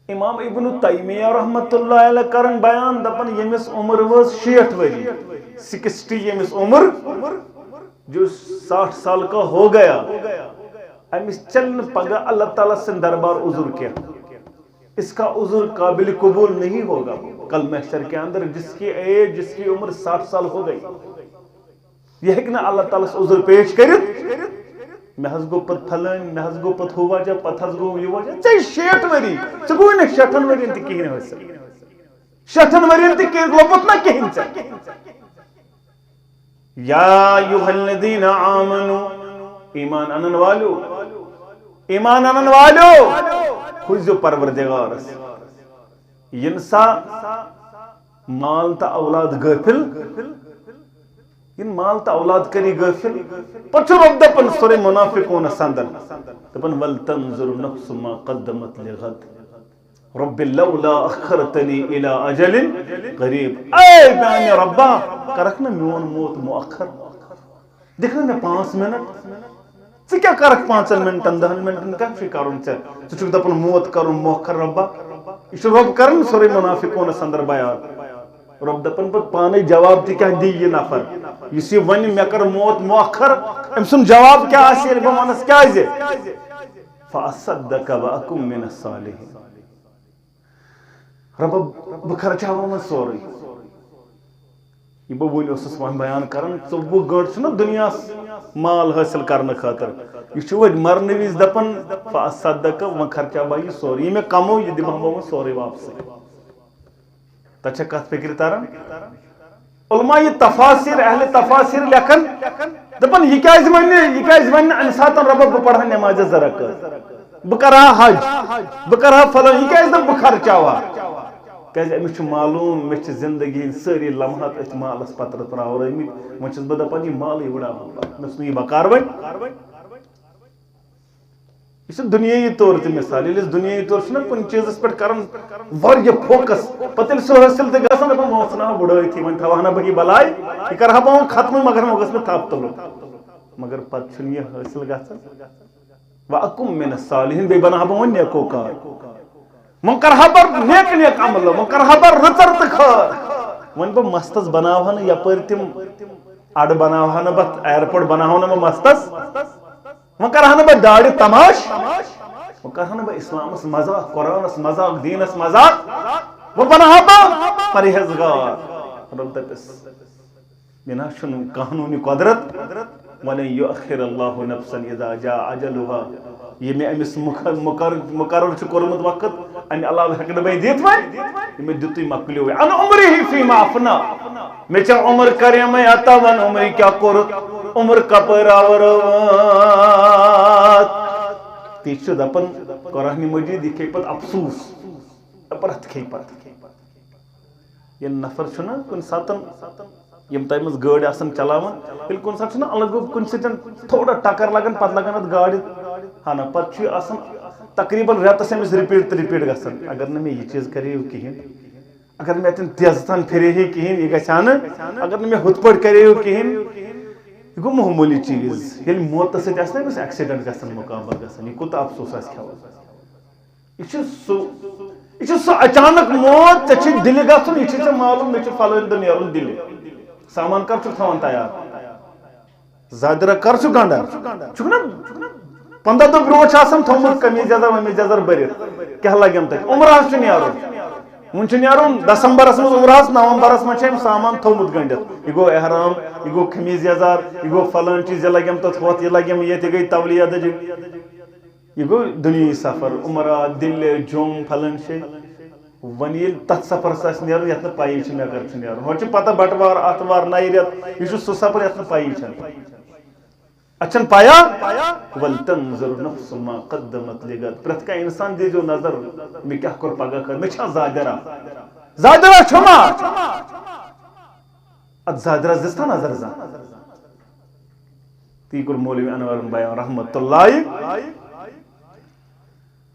امام ابن تیمیہ رحمت اللہ علیہ کرن بیان دپن یمس عمر وز 60 وری 60 یمس عمر جو 60 سال کا ہو گیا امس چلن پگہ اللہ تعالیٰ سے دربار عذر کیا اس کا عذر قابل قبول نہیں ہوگا کل محشر کے اندر جس کی ایج جس کی عمر 60 سال ہو گئی یہ ہے کہ نا اللہ تعالیٰ سے عذر پیش کرت میں حس گو پت پھلن میں حس گو پت ہوا جب پت حس گو یہ وجہ چاہیے 60 وری چھ گوئی نا 60 وری انتی کہیں ہوئی سر 60 وری انتی کہیں لوپت نا کہیں چاہ یا ایوہ الذین آمنو ایمان انن والو خوزیو پروردگار ینسا مال تا اولاد غافل ان مال تا اولاد کری غافل پچھو رب دپن سورے منافقون سندن دپن ولتنظر نفس ما قدمت لغد رب لولا اخرتنی الى اجل قریب اے بیانی ربا کرکنا میون موت مؤخر دیکھنا میں 5 منٹ ژٕ کیا کرک 5 منٹن 10 منٹن کیا چھ کرن ژٕ چھُکھ دپن موت کرن مؤخر ربا یہ رب کرن سورے منافقون سندر بیان رب دپن پت پانے جواب تہ کیا دی یہ نفر اس یہ ون مے کر موت مؤخر ام سن جواب کیا آسی بہ ونس کیا زِ فاصدق واکم من الصالحین رب بہ خرچاو من سورے یہ بہ ون اوسس ون بیان کرن 24 گھنٹہ چھُ نا دنیا مال حاصل کرنے خاطر یہ چھُ وۄنۍ مرنے وز دپن فاصدق و خرچا بہ یہ سورے یہ مے کمو یہ دمہ بہ سورے واپس تچھا کت فکر تران علماء یہ تفاسیر اہل تفاسیر لکھن دپن یہ کیا ون ان سات رب بہ پڑھا نماز زرک بہ کرا حج بہ کرا فلان یہ کیا بہ خرچاوا کیازِ امس چھ معلوم مے چھ زندگی ہند ساری لمحات ات مالس پتر تراورمت وۄنۍ چھُس بہ دپان یہ مالے وڑاوان مےٚ چھُ نہٕ یہِ بکار وۄنۍ یہ دنیای طور تہ مثال ییٚلہِ أسۍ دنیای طور چھِنا کُنہِ چیٖزس پٮ۪ٹھ کران واریاہ فوکس پتہٕ ییٚلہِ سُہ حٲصِل تہِ گژھان دپان وۄنۍ ژھٕناو بُڑٲیتھٕے وۄنۍ تھاوہا نہٕ بہٕ یہِ بلاے یہِ کرہا بہٕ وۄنۍ ختمٕے مگر وۄنۍ گژھِ مےٚ تھپھ تُلُن مگر پتہٕ چھُنہٕ یہِ حٲصِل گژھان وَأَكُم مِّنَ الصالحین بیٚیہِ بناوہا بہٕ وۄنۍ نیکوکار وۄنۍ کرہا بہٕ نیک عمل وۄنۍ کرہا بہٕ رٕژر تہٕ خٲر وۄنۍ بہٕ مستس بناوہا نہٕ یپٲرۍ تِم اڈٕ بناوہا نہٕ بہٕ ایرپورٹ بناوہا نہٕ بہٕ مستس وۄنۍ کرہا نہٕ بہٕ داڑِ تماش وہ کرہا نا بہ اسلامس مذاق قرآنس مذاق دینس مذاق وہ بناہا بہ پرہیزگار رب دپس بنا چھُنہٕ قانونی قدرت ولن یؤخر اللہ نفسا اذا جاء اجلها یہ میں امس مقرر چھُ کوٚرمُت وقت امہِ علاوٕ ہیٚکہٕ نہٕ بہٕ دِتھ وۄنۍ یہِ مےٚ دِتُے مۄکلیوے ان عمرہ فیما افنا مےٚ چھا عمر کریمے عطا ون عمرِ کیا کوٚرُتھ عمر کپٲرۍ آو رٲوَتھ تی چھُ دپان قرآن مجید یہ کھے پت افسوس پرت کھے پت یہ نفر چھُنا کُنہِ ساتن یم تۄہہِ منٛز گٲڑۍ آسان چلاوان ییٚلہِ کُنہِ ساتہٕ چھُنا الگ کُنہِ سۭتۍ تھوڑا ٹکر لگان پتہٕ لگان اتھ گاڑِ ہنا پتہٕ چھُ یہِ آسان تقریٖباً رٮ۪تس أمِس رِپیٖٹ تہٕ رِپیٖٹ گژھان اگر نہٕ مےٚ یہِ چیٖز کریو کِہیٖنۍ اگر مےٚ اتٮ۪ن تیزٕ تان پھرے ہے کِہیٖنۍ یہِ گژھِ ہا نہٕ اگر نہٕ مےٚ ہُتھ پٲٹھۍ کریو کِہیٖنۍ یہ گو معمولی چیز یل موت ست ایکسیڈنٹ گھن مقابل گھن یہ کوتا افسوس آس کھیوان یہ سہ اچانک موت ے دل گھن یہ معلوم مے فلٲنۍ دۄہ نیرُن دِلہِ سامان کر تھاوان تیار زادرا کر گنڈا چھ نا 15 دۄہ برونٛٹھ آسان تھومُت قمیٖض یزار ومیٖز یزار بٔرِتھ کیٛاہ لگیم تتہِ عمرہس چھُ نیرُن وۄنۍ چھُ نیرُن دسمبرس منٛز عمرہس نومبرس منٛز چھُ أمۍ سامان تھومُت گٔنڈِتھ یہ گوٚو احرام یہ گوٚو قمیٖض یزار یہ گوٚو فلٲنۍ چیٖز یہ لگیم تتھ ہوٚتھ یہ لگیم ییٚتہِ گٔے تولیہ دٔجِم یہ گوٚو دُنیاہی سفر عمرہ دِلہِ جوٚم فلٲنۍ جایہِ ون ییٚلہِ تتھ سفرس آسہِ نیرُن یتھ نہٕ پیی چھِ مےٚ کر چھُ نیرُن ہورٕ چھِ پتہ بٹوار آتھوار نَیہِ رٮ۪تہٕ یہِ چھُ سُہ سفر یتھ نہٕ پیی چھنہٕ اچھن پایا ولتنظر نفس ما قدمت لغد پرٛٮ۪تھ کانٛہہ انسان دیٖزیو نظر مےٚ کیٛاہ کوٚر پگاہ خٲطرٕ مےٚ چھا زادرا چھُما اتھ زادرس دِژ نا نظر زانٛہہ تی کوٚر مولوی انورن بیان رحمت اللہ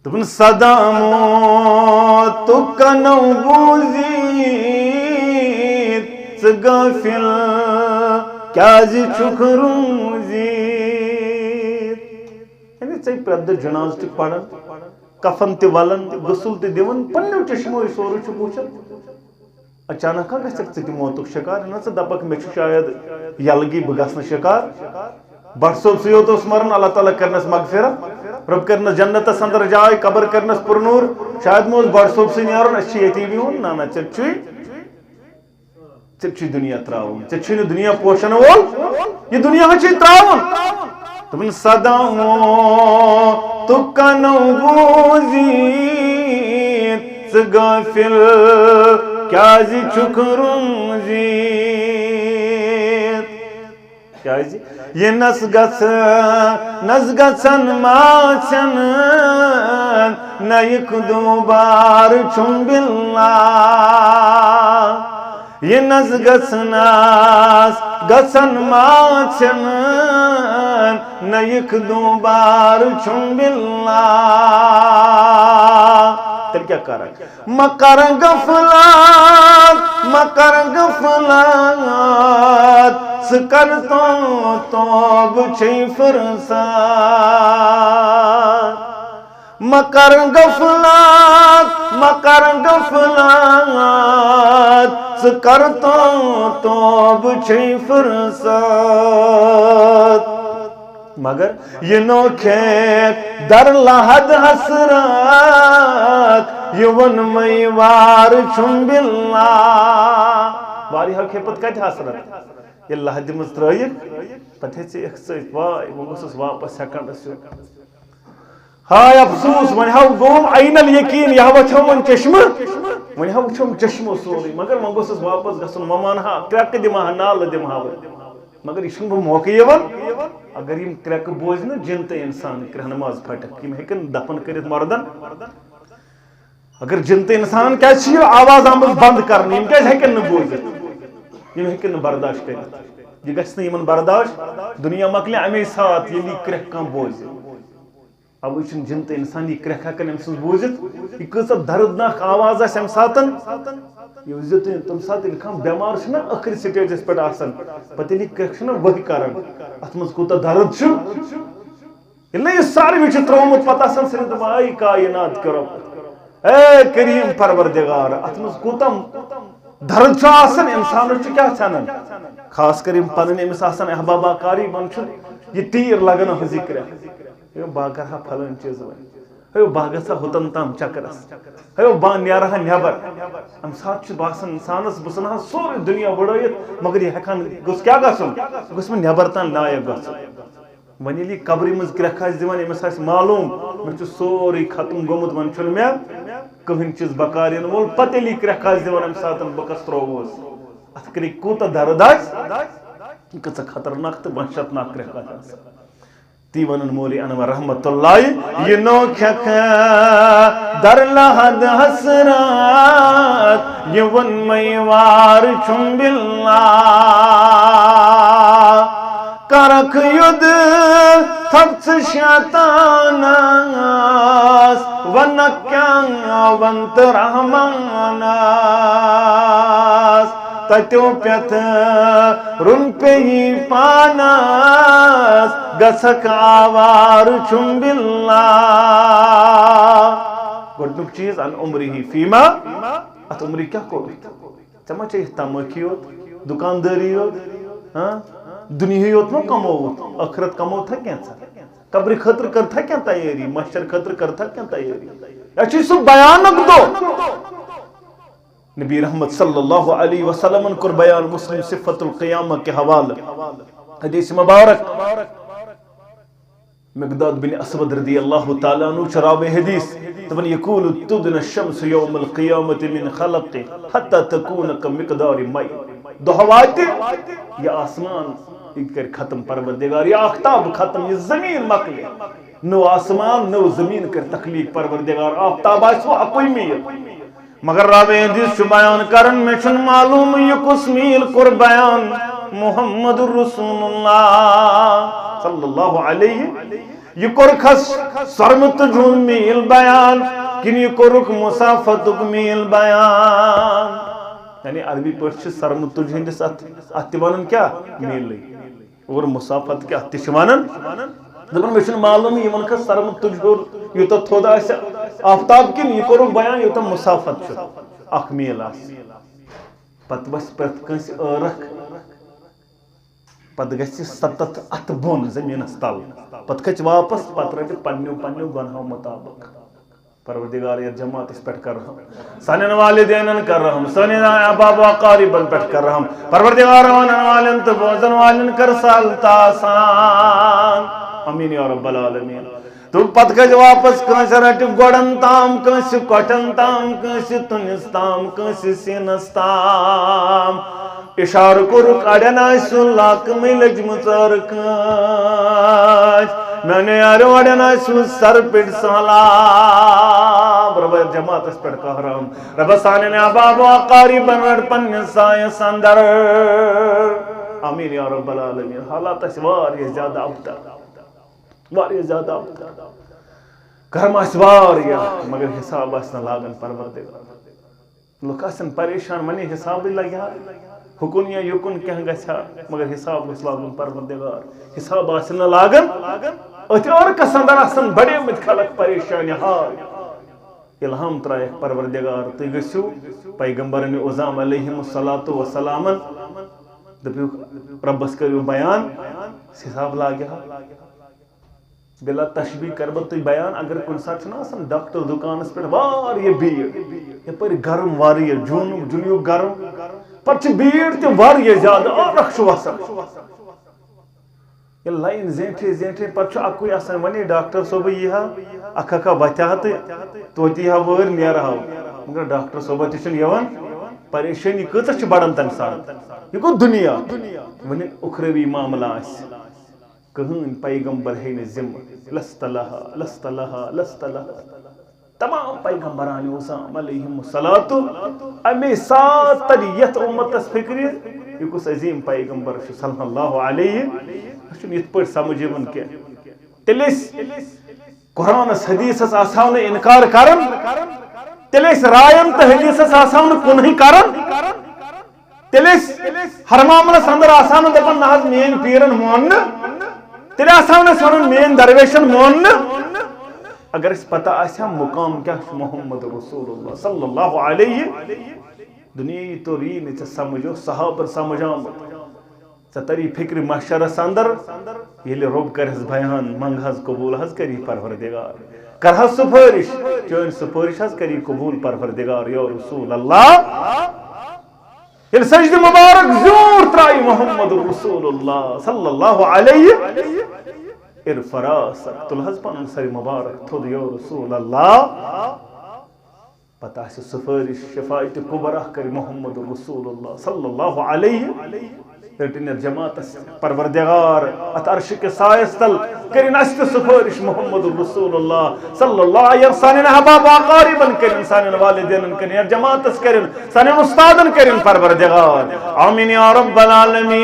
دوٚپُن سدا موتُک نو بوٗزِتھ ژٕ غٲفِل کیٛازِ چھُکھ روٗزِتھ یعنی ژےٚ پرٛٮ۪تھ دۄہ جناز تہِ پران کفن تہِ ولان غسل تہِ دِوان پننیو چشمو سورُے چھُکھ وٕچھان اچانک گژھکھ ژٕ تہِ موتُک شکار نہ ژٕ دپکھ مےٚ چھُ شاید یلگی بہٕ گژھٕ نہٕ شکار بٹ صٲب سُہ یوت اوس مران اللہ تعالیٰ کرنس مغفرت رب کرنس جنتس اندر جاے قبر کرنس پرنور شاید مہ اوس بٹ صٲب سٕے نیرُن أسۍ چھِ ییٚتی بِہُن نہ ژےٚ چھُے دُنیا تراوُن ژےٚ چھُے نہٕ دُنیا پوشن وول یہِ دُنیا چھُے تراوُن دوٚپُن سدا موتُک نو بوٗزِتھ ژٕ غٲفِل کیٛازِ چھُکھ روٗزِتھ کیٛازِ یہ نس گژھن ماژن نَیِکھ دوبار چھُم بِلّا یہ نس گژھن ماژن نَیِکھ دوبار چھُم بِلّا تیٚلہِ کیٛاہ کرکھ مکر غفلات ژٕ کر توبہٕ چھے فرصت مکر غفلات ژٕ کر توبہٕ چھے فرصت مگر یہ نوکھیک در لحد حسرت یہ ون مے وار چھُم بِلّا واریاہو کھیپت کتہِ حسرت یہ لحدِ منٛز ترٲیِکھ پتہٕ ہیژیکھ ژٔٹۍ واے وۄنۍ گوٚژھُس واپس سیکنڈس یُن ہاے افسوس وۄنۍ ہاو گوم عین الیقیٖن یہ وٕچھو وۄنۍ چشمہٕ وۄنۍ ہاو وٕچھوم چشمو سورُے مگر وۄنۍ گوٚژھُس واپس گژھُن وۄنۍ ونہٕ ہا کرٛٮ۪کہٕ دِمہٕ ہا نالہٕ دِمہٕ ہا مگر یہ چھُنہٕ بہٕ موقعہٕ یِوان اگر یم کرٛٮ۪کہٕ بوزِ نہٕ جِن تہٕ اِنسان کرٛٮ۪ہن منٛز پھٹکھ یم ہیٚکن دفن کٔرِتھ مردن اگر جِن تہٕ اِنسان کیٛازِ چھِ یہِ آواز آمٕژ بنٛد کرنہٕ یم کیٛازِ ہیٚکن نہٕ بوٗزِتھ یم ہیٚکن نہٕ برداشت کٔرِتھ یہ گژھِ نہٕ یِمن برداشت دُنیا مۄکلہِ اَمے ساتہٕ ییٚلہِ یہِ کرٛٮ۪کھ کانٛہہ بوزِ اوے چھُنہٕ جِن تہٕ اِنسان یہِ کرٛٮ۪کھ ہیٚکان أمۍ سٕنٛز بوٗزِتھ یہِ کۭژاہ دردناک آواز آسہِ اَمہِ ساتہٕ یہ وٕچھزیو تُہۍ تَمہِ ساتہٕ ییٚلہِ کانٛہہ بٮ۪مار چھُنہ ٲخری سٹیجس پٮ۪ٹھ آسان پتہٕ ییٚلہِ یہِ کرٛٮ۪کھ چھُنہ ؤہۍ کران اتھ منٛز کوٗتاہ درد چھُ ییٚلہِ نہ یہِ ساروٕے چھُ ترٛوومُت پتہٕ آسان صرف دپان اے کاینات کرو اے کریم پروردگار اتھ منٛز کوٗتاہ درد چھُ آسان انسانس چھُ کیٛاہ ژھٮ۪نان خاص کر یِم پنٕنۍ أمِس آسان احبابا کاری یِمن چھُ یہِ تیٖر لگان أہنٛزِ کرٛٮ۪کھ ہے بہٕ کرٕ ہا پھلٲنۍ چیٖز وۄنۍ ہے بہٕ گژھٕ ہا ہوٚتن تام چکرس ہے بہٕ نیرٕ ہا نٮ۪بر امہِ ساتہٕ چھُ باسان انسانس بہٕ ژھٕنہٕ ہا سورُے دُنیا وٕڑٲیِتھ مگر یہِ ہٮ۪کہٕ ہا نہٕ گوٚژھ کیٛاہ گژھُن یہِ گوٚژھ مےٚ نٮ۪بر تام لایق گژھُن وۄنۍ ییٚلہِ یہِ قبرِ منٛز کرٛٮ۪کھ آسہِ دِوان أمِس آسہِ معلوٗم مےٚ چھُ سورُے ختم گوٚمُت وۄنۍ چھُنہٕ مےٚ کٕہٕنۍ چیٖز بکار یِنہٕ وول پتہٕ ییٚلہِ یہِ کرٛٮ۪کھ آسہِ دِوان اَمہِ ساتہٕ بہٕ کس ترٛووُس اتھ کرِکھ کوٗتاہ درد آسہِ یہِ کۭژاہ خطرناک تہٕ وحشتناک کرٛٮ۪کھ آسہِ آسان تی ونن مولوی انور رحمت اللہ یہ نوکھیک در لحد حسرات یہ ون مے وار چھُم بِلّا کرکھ یُد تھپ ژٕ شیطانس ونکھ کیٛاہ ون تہٕ رحمانس تتو پیت رن پیی پانس گسک آوار چھم باللہ گوڑنک چیز ان عمری ہی فیما ات عمری کیا کوئی چما چاہیے تماکی ہوت دکانداری ہوت دنیا ہوت ما کموت آخرت کموت تھا کیا قبر خطر کر تھا کیا تیاری محشر خطر کر تھا کیا تیاری یا چیز سب بیانک دو نبی رحمت صلی اللہ علیہ وسلم کر بیان مسلم صفت القیامہ کے حوالے حدیث مبارک مقداد بن اسود رضی اللہ تعالیٰ عنہ چراوی حدیث تبن یقول تدن الشمس یوم القیامت من خلق حتی تکون کمقدار مائی دہواتی یہ آسمان کر ختم پروردگار یہ آفتاب ختم یہ زمین مکلے نو آسمان نو زمین کر تخلیق پروردگار آفتاب آئیس وہ اکوئی میر مگر راوی حدیث چو بیان کرن میں چن معلوم یہ کس میل کر بیان محمد رسول اللہ صلی اللہ علیہ یہ کرکھس سرمت جون میل بیان کن یہ کرک مسافتک میل بیان یعنی عربی پرچ سرمت جہندس اتوانن کیا میل لئی اور مسافت کیا اتشوانن دبن میں معلوم یہ من کا سرمت تجھور یہ تو تھوڑا ایسا آفتاب کن یہ کرک بیان یہ تو مسافت چھو اخ میل آس پت بس پرت کنس ارک پت گسی ستت ات بون زمین استال پت کچ واپس پت رٹ پنیو گناہوں مطابق پروردگار یہ جماعت اس پیٹ کر رہا ہوں سانین والدینن کر رہا ہوں سانین آباب و قاربن پیٹ کر رہا ہوں پروردگار وانن والن تو بوزن والن کر سالتا آسان امین یا رب العالمین تو پت کچ واپس کنس رٹ گوڑن تام کنس کٹن تام کنس تنس تام کنس سینس تام اشار کرک اڑین آئیسو لاک میں لجمتر کچ میں نے یارو اڑین آئیسو سر پیٹ سالام رب جماعت اس پیٹ کہہ رہا ہوں رب سانین آباب و آقاری بنوڑ پن سائن سندر آمین یا رب العالمین حالات اس واری زیادہ ابتر واری زیادہ ابتر گرم اس واری مگر حساب اس لاغن پروردگار لوگ اسن پریشان منی حساب لگیا حکن یا یکن کیا گھا مگر حساب گھس لاگن پروردگار حساب آسن لاگن اتھ اور کسندر آسن بڑے مت خلق پریشان حال الہام ترائے پروردگار تو گسو پیغمبرن اعظام علیہم الصلاۃ والسلام دپیو ربس کریو بیان حساب لاگیا بلا تشبیہ کربت تو بیان اگر کن ساتھ چھنا آسن ڈاکٹر دکانس پر واری بھیڑ یہ پر گرم واری جنیو گرم پر چھ بھیڑ تے واری زیادہ اور رکشو آسن یہ لائن زینٹے پر چھ اکوئی آسن ونی ڈاکٹر صوبہ یہ اکھا وچاہت تو تی وار نیر ہاو مگر ڈاکٹر صوبہ تیشن یوان پریشانی کتا چھ بڑن تن سان یہ کو دنیا ونی اخروی معاملہ آس کہن پیغمبر ہے ذمہ لست لہا لست لہا لست لہا تمام پیغمبران اعظام علیہم الصلاۃ امی ساتریت امت اس فکری یہ کس عظیم پیغمبر صلی اللہ علیہ وسلم یہ پر سمجھے من کے تلیس قرآن حدیث اس آسان انکار کرن تلیس رائن تو حدیث اس آسان کنہی کرن تلیس ہر معاملہ سندر آسان دپن ناز مین پیرن مون تیلے آسان سنن مین درویشن مون اگر اس پتہ آسیا مقام کیا محمد رسول اللہ صلی اللہ علیہ دنیا تو رین چھ سمجھو صحابر سمجھام ستری فکر محشر سندر یہ لئے رب کر حض بیان منگ حض قبول حض کری پروردگار کر حض سپرش چون سپرش حض کری قبول پروردگار یا رسول اللہ یہ سجد مبارک زور ترائی محمد رسول اللہ صلی اللہ علیہ ارفراس تلحظ پانن سری مبارک تھود یا رسول اللہ پتہ سے سفارش شفاعت کبرہ کری محمد رسول اللہ صلی اللہ علیہ رٹنر جماعت پروردگار ات عرش کے سایستل کرن است سفارش محمد رسول اللہ صلی اللہ علیہ وسلم احباب اقاربن کرن سانن والدین کرن جماعت کرن سانن استادن کرن پروردگار آمین یا رب العالمین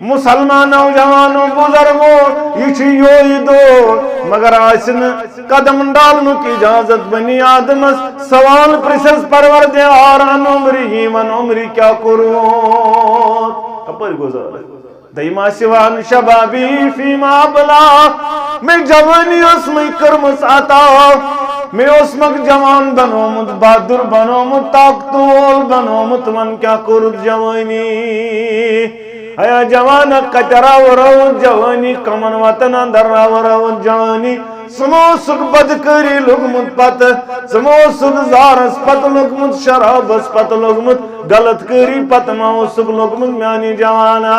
مسلمان نوجوانوں بزرگوں یہ یوی دور مگر آسن قدم ڈالنو کی اجازت بنی آدمس سوال پرسس پروردگار ان عمری من عمری کیا کروں کپر گزار دیما سوان شبابی فیما بلا میں جوانی اس میں کرمس آتا میں اسمک جوان بنومت بہادر بنومت طاقتور بنومت من کیا کرد جوانی ایا جوان کترا ورود جوانی کمن وطن اندر ورود جوانی سموسک بدکری لگمت پت سموسک زارس پت لگمت شرابس پت لگمت غلط کری پت موسک لگمت میانی جوانا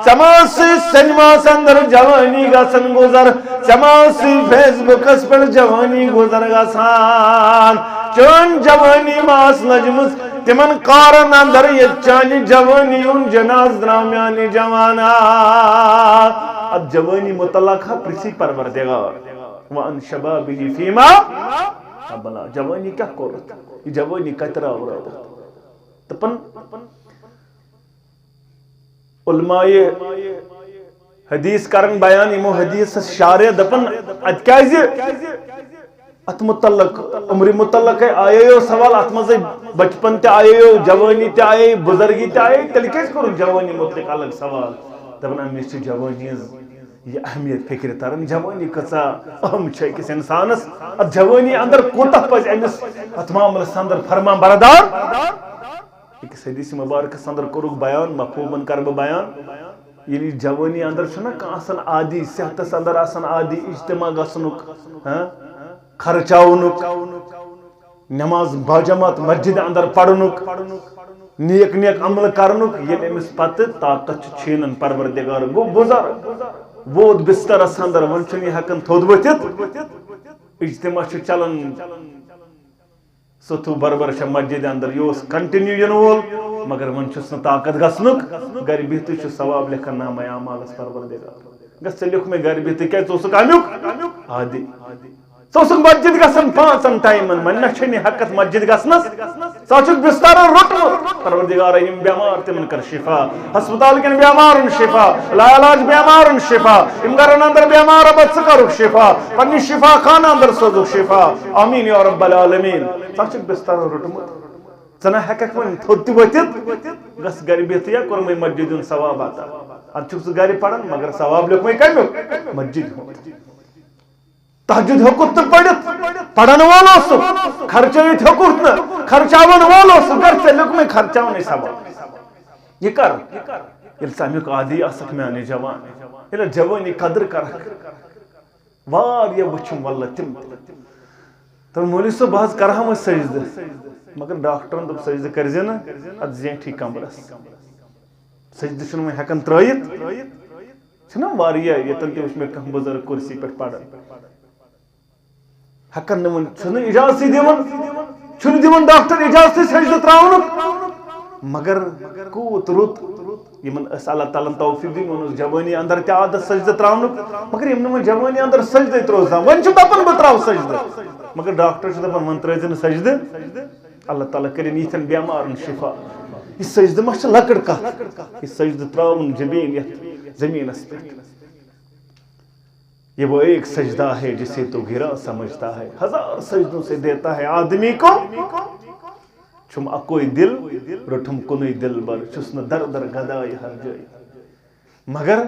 چماسی سنما سندر جوانی گسن گزر چماسی فیس بک اس پر جوانی گزر گسان چون جوانی ماس لجمس تمن قارن اندر یہ چانی جوانی ان جناز درامیانی جوانا اب جوانی مطلق ہے پرسی پروردگار وان شبابی فیما ابلا جوانی کیا کرتا یہ جوانی کترا ہو رہا ہوتا تپن علماء حدیث کرن بیان امو حدیث شارع دپن ات کیازِ ات متعلق عمر متعلق ہے آئے ہو سوال ات مزے بچپن تے آئے ہو جوانی تے آئے بزرگی تے آئے تیل کیس کرو جوانی متعلق الگ سوال دپن امیش چھ جوانی یہ اہمیت فکر ترن جوانی کسا اہم چھے کس انسانس ات جوانی اندر کوتا پز امس ات معاملس اندر فرمان بردار ایک حدیث مبارک اندر کروک بیان مفہومن کرب بیان یعنی جوانی اندر چھنا آسان عادی صحت اندر آسان عادی اجتماع گسنک خرچاؤنک نماز باجماعت مسجد اندر پڑھنک نیک نیک عمل کرنک یہ امس پتہ طاقت چھینن پروردگار گو بزرگ وود بسترس اندر ون چھنی ہکن تھود ورتھت اجتماع چھ چلن ستو بربر چھ مسجد اندر یہ کنٹینیو ین وول مگر ون چھس نہ طاقت گسنک گھر بہت چھ ثواب لکھن نامہ اعمالس پروردگار گژھ لکھ میں گھر بہت کیا ژٕ امیُک عادی ژٕ مسجد گژھن 5 ٹائمن من چھنی حقت مسجد گژھنس ژٕ بستر روٹمت پروردگار یم بیمار تمن کر شفا ہسپتال کن بیمارن شفا لا علاج بیمارن شفا یم گرن اندر بیمار اب ژٕ کرُکھ شفا پننہِ شفا خانہ اندر سوزُکھ شفا آمین یا رب العالمین ژٕ بستر روٹمت ژٕ نہ ہیککھ وۄنۍ تھوٚد تہِ ؤتھِتھ گژھ گرِ بِہتھٕے یا کوٚرمَے مسجد ہُنٛد ثواب عطا ادٕ چھُکھ ژٕ گرِ پران مگر ثواب لیوٚکھمَے کمیُک مسجد ہُنٛد تہجد ہیوٚکُتھ نہٕ پٔرِتھ پرن وول اوسُکھ خرچٲیِتھ ہیوٚکُتھ نہٕ خرچاون وول اوسُکھ گر ژےٚ لیوٚکھمَے خرچاونٕے ثواب یہ کر ییٚلہِ ژٕ امیُک عادی آسکھ میانہِ جوان ییٚلہِ جوٲنی قدر کرکھ واریاہ وٕچھُم واللہ تِم تہٕ مولوی صٲب بہٕ حظ کرہا وۄنۍ سجدٕ مگر ڈاکٹرن دوٚپ سجدٕ کٔرزِ نہٕ اتھ زینٹھی کمرس سجدٕ چھُنہٕ وۄنۍ ہٮ۪کان ترٲیِتھ چھُنہ واریاہ ییٚتٮ۪ن تہِ وٕچھ مےٚ کانٛہہ بُزرگ کُرسی پٮ۪ٹھ پران ہٮ۪کان نہٕ وۄنۍ چھُنہٕ اجازتٕے دِوان چھُنہٕ دِوان ڈاکٹر اجازتٕے سجدٕ تراونُک مگر کوٗت رُت یمن ٲس اللہ تعالیٰ توفیق دِنۍ یِمن اوس جوٲنی اندر تہِ عادت سجدٕ تراونُک مگر یِم نہٕ وۄنۍ جوٲنی اندر سجدٕے ترٛوو زانٛہہ وۄنۍ چھُ دپان بہٕ تراو سجدٕ مگر ڈاکٹر چھُ دپان وۄنۍ ترٲیزِ نہٕ سجدٕ اللہ تعالیٰ کٔرِنۍ یِتھٮ۪ن بیمارن شفا یہ سجدٕ ما چھِ لۄکٕٹ کتھ یہ سجدٕ تراوُن جبیٖن یتھ زمینس پٮ۪ٹھ یہ وہ ایک سجدہ ہے جسے تو گرا سمجھتا ہے ہزار سجدوں سے دیتا ہے آدمی کو چھم اکوئی دل رٹھم کنوئی دل بر چھس نہ در در گدائی ہر جائی مگر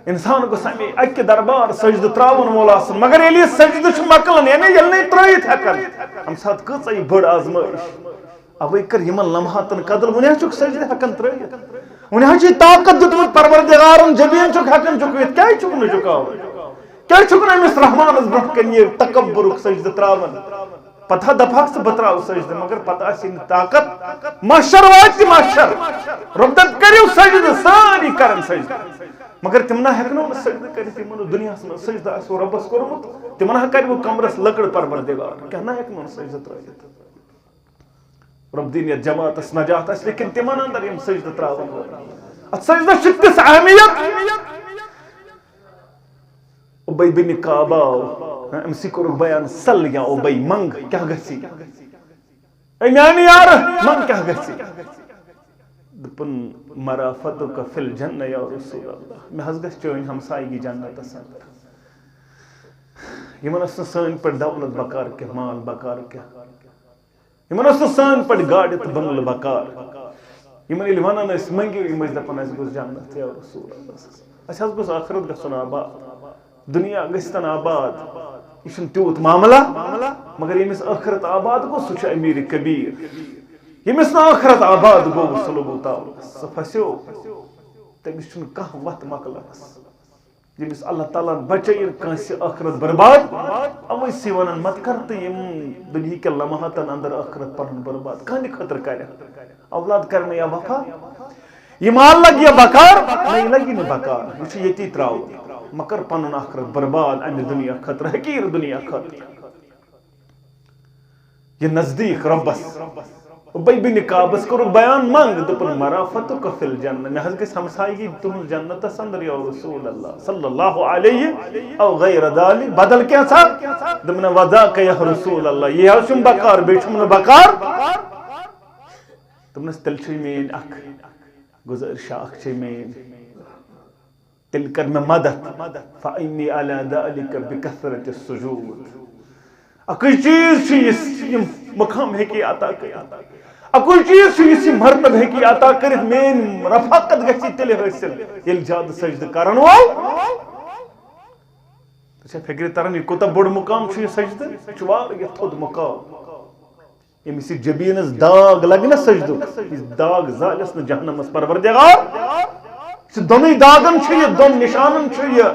انسان کو سمی اکہ دربار سجدہ تراون مولاسن مگر یلی سجدہ چھ مکلن یعنی یل نہیں ترائیت ہکن ہم ساتھ کچھ بڑ آزمائش اوے کر یمن لمحاتن قدر ونیا چک سجدہ ہکن ترائیت ونیا چھ طاقت دتمت پروردگارن جبین چک ہکن چکویت کیا چک نہ چکاو کیا چھکن امس رحمانس برونٛہہ کن یہ تکبرک سجدہ تراون پتہ دپاک سے بتراو سجدہ مگر پتہ آسی نہٕ طاقت محشر واتہِ محشر رب دپ کٔرِو سجدہ ساری کرن سجدہ مگر تم نہ ہیکنو نہٕ سجدہ کٔرِتھ یمن دنیاہس منٛز سجدہ آسو ربس کوٚرمُت تم نہ کرو کمرس لکڑ پروردگار کیاہ نہ ہیکنو نہٕ سجدہ ترٲیِتھ رب دِنۍ یتھ جماعتس نجات آسہِ لیکن تمن اندر یم سجدہ تراون اتھ سجدہ چھِ تِژھ اہمیت ابی بن کعب امسی کوٚرُکھ بیان سل یا ابی منگ کیاہ گژھی اے میانہِ یار منگ کیاہ گژھی دپن مرافت فی الجنہ یا رسول اللہ میں حض گژھِ چٲنۍ ہمسایگی جنتس اندر یمن ٲس نہٕ سٲنۍ پٲٹھۍ دولت بکار کینٛہہ مال بکار کینٛہہ یمن ٲس نہٕ سٲنۍ پٲٹھۍ گاڑِ تہٕ بنگلہٕ بکار یمن ییٚلہِ ونان ٲسۍ منگِو یِم ٲسۍ دپان اَسہِ گوٚژھ جنت یا رسول اللہ اَسہِ حظ گوٚژھ آخرت گژھُن آباد دنیا گٔژھتن آباد یہ چھُنہٕ تیوٗت معاملہ مگر ییٚمِس ٲخرت آباد گوٚو سُہ چھُ امیٖر کبیٖر ییٚمِس نہٕ ٲخرت آباد گوٚو سُہ لوٚگوٗ تاونس سُہ پھسیو تٔمِس چھُنہٕ کانٛہہ وتھ مۄکلنس ییٚمِس اللہ تعالیٰ ہن بچٲیِن کٲنٛسہِ ٲخرت برباد اوے چھِ ونان مت کر تہٕ یِم دُنہِکٮ۪ن لمحاتن اندر ٲخرت پنُن برباد کٕہٕنٛدِ خٲطرٕ کرِ اولاد کرنہٕ یا وفا یہِ مال لگہِ یا بکار نہ یہِ لگی نہٕ بکار یہِ چھُ ییٚتی تراوُن مگر پنُن آخرت برباد امہِ دُنیا خٲطرٕ حقیٖر دُنیا خٲطرٕ یہِ نزدیٖک رۄبس ابی بن کعبس کوٚرُکھ بیان منٛگ دوٚپُن مرافت فی الجنہ مےٚ حظ گژھِ ہمسایگی تُہنٛز جنتس اندر یا رسول اللہ صلی اللہ علیہ او غیر ذالک بدل کینٛژھا دوٚپُن وذاک یا رسول اللہ یہِ حظ چھُم بکار بیٚیہِ چھُم نہٕ بکار دوٚپنس تیٚلہِ چھِ میٲنۍ اکھ گُزٲرشا اکھ چھِ میٲنۍ تیٚلہِ کر مےٚ مدد فإنی علی ذالک بکثرت السجود اکُے چیٖز چھُ یُس یِم مقام ہیٚکہِ عطا کٔرِتھ اکُے چیٖز چھُ یُس یہِ مرتب ہیٚکہِ عطا کٔرِتھ میٲنۍ رفاقت گژھِ تیٚلہِ حٲصِل ییٚلہِ زیادٕ سجدٕ کرن وول ژےٚ چھےٚ فکرِ تران یہِ کوٗتاہ بوٚڑ مقام چھُ یہِ سجدٕ یہِ چھُ واریاہ تھوٚد مقام ییٚمِس یہِ جبیٖنس داغ لگہِ نا سجدُک یہِ داغ زالٮ۪س نہٕ جہنمس پروردگار دونٕے داغن چھُ یہِ دۄن نشانن چھُ یہِ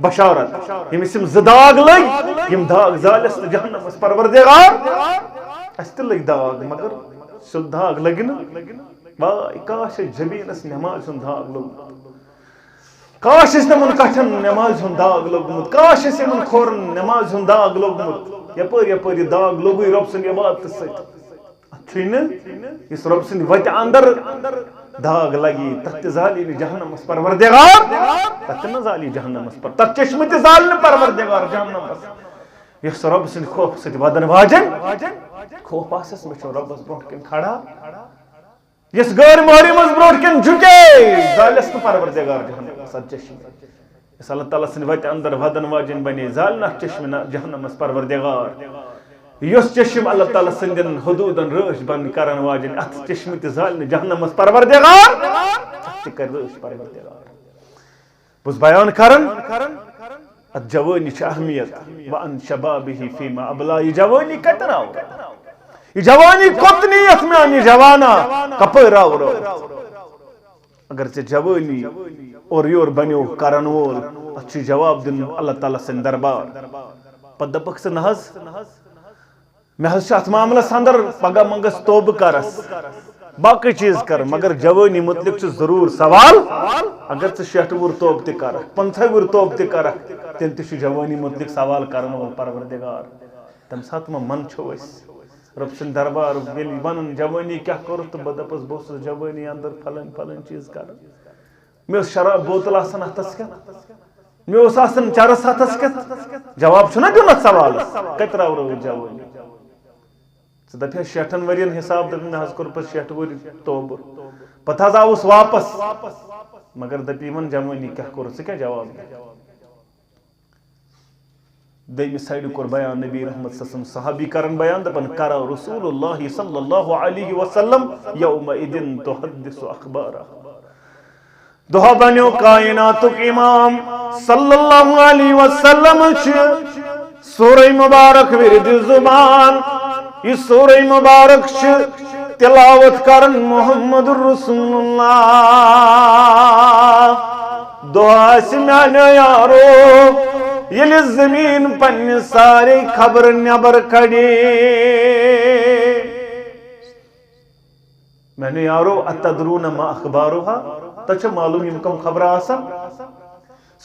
بشارت ییٚمِس یِم زٕ داغ لٔگۍ یِم داغ زالٮ۪س نہٕ جہنمس پروردگار اَسہِ تہِ لٔگۍ داغ مگر سُہ داغ لگہِ نہٕ واے کاش اَسہِ جبیٖنس نٮ۪مازِ ہُنٛد داغ لوٚگمُت کاش اَسہِ یِمن کٹھٮ۪ن نٮ۪مازِ ہُنٛد داغ لوٚگمُت کاش اَسہِ یِمن کھورن نٮ۪مازِ ہُنٛد داغ لوٚگمُت یپٲرۍ یپٲرۍ یہِ داغ لوٚگُے رۄب سٕنٛدِ عبادتہٕ سۭتۍ اتھ چھُے نہٕ یُس رۄب سٕنٛدِ وتہِ اندر داغ لگی تتھ تہِ زالی نہٕ جہنمس پروردگار تتھ تہِ نہ زالی جہنمس پر تتھ چشمہٕ تہِ زالہِ نہٕ پروردگار جہنمس یۄس رۄب سٕنٛدِ خوفہٕ سۭتۍ ودن واجٮ۪ن خوف آسٮ۪س مےٚ چھُ رۄبس برونٛٹھ کِنۍ کھڑا یۄس غٲر مہری منٛز برونٛٹھ کِنۍ جُکے زالٮ۪س نہٕ پروردگار جہنمس اتھ چشمہٕ یۄس اللہ تعالیٰ سٕنٛدِ وتہِ اندر ودن واجٮ۪ن بنے زالہِ نہٕ اتھ چشمہٕ جہنمس پروردگار یۄس چشم اللہ تعالیٰ سٕنٛدٮ۪ن حدوٗدن رٲچھ بنٛد کرن واجٮ۪ن اتھ چشمہٕ تہِ زالہِ نہٕ جہنمس پروردگار اتھ تہِ کرِ رٲچھ پروردگار بہٕ چھُس بیان کران اتھ جوٲنی چھِ اہمیت وان شبابہ فیما ابلا یہِ جوٲنی کتٮ۪ن آو یہِ جوانی کوٚت نِیَتھ میانہِ جوانا کپٲرۍ آو رٲچھ اگر ژےٚ جوٲنی اورٕ یورٕ بنیو کرن وول اتھ چھُ جواب دیُن اللہ تعالیٰ سٕنٛدِ دربار پتہٕ دپکھ ژٕ نہ حظ مےٚ حظ چھُ اتھ معاملس اندر پگاہ منٛگس توبہٕ کرس باقٕے چیٖز کر مگر جوٲنی متعلق چھُ ضروٗر سوال اگر ژٕ 60 وُہُر توبہٕ تہِ کرکھ 50 وُہُر توبہٕ تہِ کرکھ تیٚلہِ تہِ چھُ جوٲنی متعلق سوال کرن وول پروردگار تمہِ ساتہٕ ما منٛدچھو أسۍ رۄب سٕنٛدِ دربار ییٚلہِ ونان جوٲنی کیٛاہ کوٚرُتھ تہٕ بہٕ دپس بہٕ اوسُس جوٲنی اندر پھلٲنۍ پھلٲنۍ چیٖز کران مےٚ ٲس شراب بوتل آسان اتھس کٮ۪تھ مےٚ اوس آسان چرس ہتھس کٮ۪تھ جواب چھُنہ دیُن اتھ سوالس کتہِ راو رٲوٕتھ جوٲنی ژٕ دپہٕ 60 ؤرین حساب دپہِ مےٚ حظ کوٚر پتہٕ 60 ؤری توبہٕ پتہٕ حظ آوُس واپس مگر دپہِ یِمن جوٲنی کیٛاہ کوٚرُتھ ژٕ کیٛاہ جواب دوٚیمہِ سایڈٕ کوٚر بیان نبی رحمت صلی صحابی کران بیان دپان کرا رسول اللہ صلی اللہ علیہ وسلم یومئذ تحدث اخبارہ دۄہ بنیو کائناتُک امام صلی اللہ علیہ وسلم چھِ سورہ مبارک ورد زبان یہ سورہ مبارک چھِ تلاوت کرن محمد رسول اللہ دۄہ آسہِ میانیو یارو ییٚلہِ زمیٖن پننہِ سارے خبرٕ نٮ۪بر کڑِ میانیو یارو اتدرون ما اخبارها تۄہہِ چھا معلوٗم یِم کم خبرٕ آسان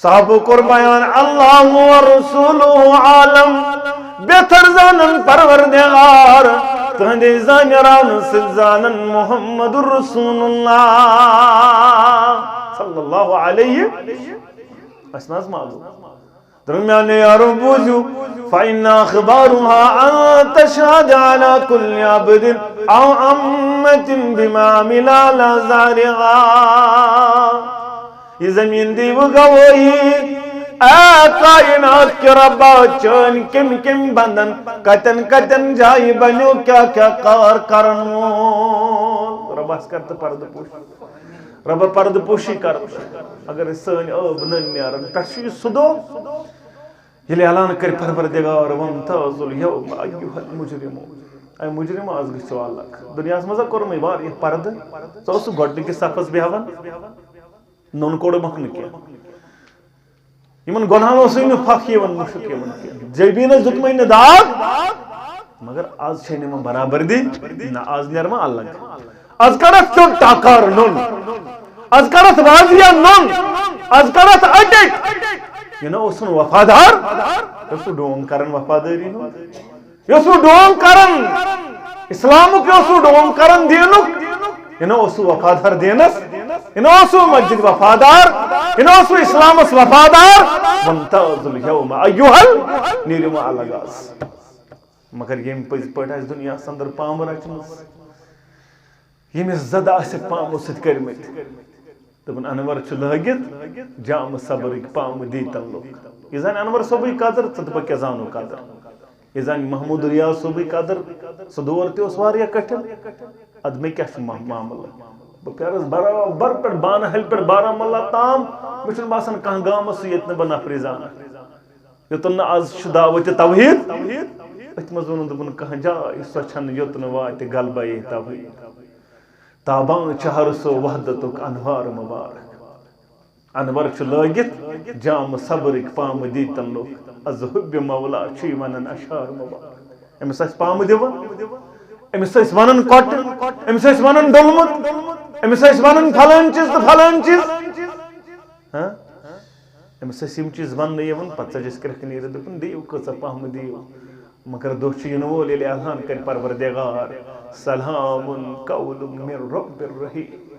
صحابو کوٚر بیان اللہ ورسولہ عالم بہتر زانن پروردگار تہنٛدے زانیرانہٕ سۭتۍ زانن محمد رسول اللہ صلی اللہ علیہ اَسہِ نہ حظ معلوٗم درمیان یارو بوزو فإن أخبارها أن تشهد على كل عبد أو أمة بما عمل على ظهرها یہ زمین دی وہ گواہی اے کائنات کے ربا چون کم کم بندن کتن کتن جائی بنو کیا کیا کار کرنو رب اس کرتا پرد پوش رب پرد پوشی کر اگر سن اب نن نیارن پرشی صدو یلی اعلان کر پروردگار وامتاز اليوم ایها المجرمون اے مجرم آز گژھو اللہ دنیا مزا کورمے واریاہ پرد ژٕ گۄڈنِکِس صفس بیہوان نون کوڑ مکھنہ کینٛہہ یمن گۄنہن اوسُے نہٕ پھکھ یِوان مُشک یِوان کینٛہہ جیبیٖنس دیُتمَے نہٕ داغ مگر آز چھے نہٕ برابردی نہ آز نیرما الگ آز کڑتھ کیوں ٹاکار نون آز کڑتھ واضح نون آز کڑتھ اٹک یہ نہ اوسن وفادار یس ڈونگ کرن وفاداری نو یس ڈونگ کرن اسلامک یس ڈونگ کرن دینک یہ نہ اوسو وفادار دینس یہ نہ اوسو مسجد وفادار یہ نہ اوسو اسلامس وفادار وامتاز اليوم ایها نیرم الگاس مگر یم پز پٹ اس دنیا اندر پام رچمس یمس زد آس پامو سۭتۍ کٔرمٕتۍ دپن انور چھ لٲگِتھ جام صبرٕکۍ پام دیٖتن لُکھ یہ زن انور صٲبٕے قدر ژٕ تہٕ بہٕ کیٛاہ زانو قدر یہ زن محمود ریاض صٲبٕے قدر سُہ دور تہِ اوس واریاہ کٹھن اد مےٚ کیٛاہ چھُ معاملہٕ بہٕ پھیرس برابر پٮ۪ٹھ بانہل پٮ۪ٹھ بارہمولہ تام مےٚ چھُنہٕ باسان کانٛہہ گامس سُہ ییٚتہِ نہٕ بہٕ نفری زانہٕ یوٚتن نہٕ آز چھُ دعوتِ توحیٖد أتھۍ منٛز ووٚنُن دوٚپُن کانٛہہ جاے سۄ چھنہٕ یوٚت نہٕ واتہِ غلبے توحیٖد تابان چھ ہر سو وحدتک انوار مبارک انور چھ لٲگِتھ جام صبرٕکۍ پام دیٖتن لُکھ از حُبہِ مولا چھُے ونان اشعار مبارک أمِس ٲسۍ پامہٕ دِوان أمِس ٲسۍ ونان کۄٹہِ أمِس ٲسۍ ونان ڈوٚلمُت أمِس ٲسۍ ونان پھلٲنۍ چیٖز تہٕ پھلٲنۍ چیٖز أمِس ٲسۍ یِم چیٖز وننہٕ یِوان پتہٕ ژٔجِس کرٛٮ۪کھ نیٖرِتھ دوٚپُن دِیِو کۭژاہ پہمہٕ دِیِو مگر دۄہ چھُ یِنہٕ وول ییٚلہِ اعلان کرِ پروردگار سلام قول من رب الرحیم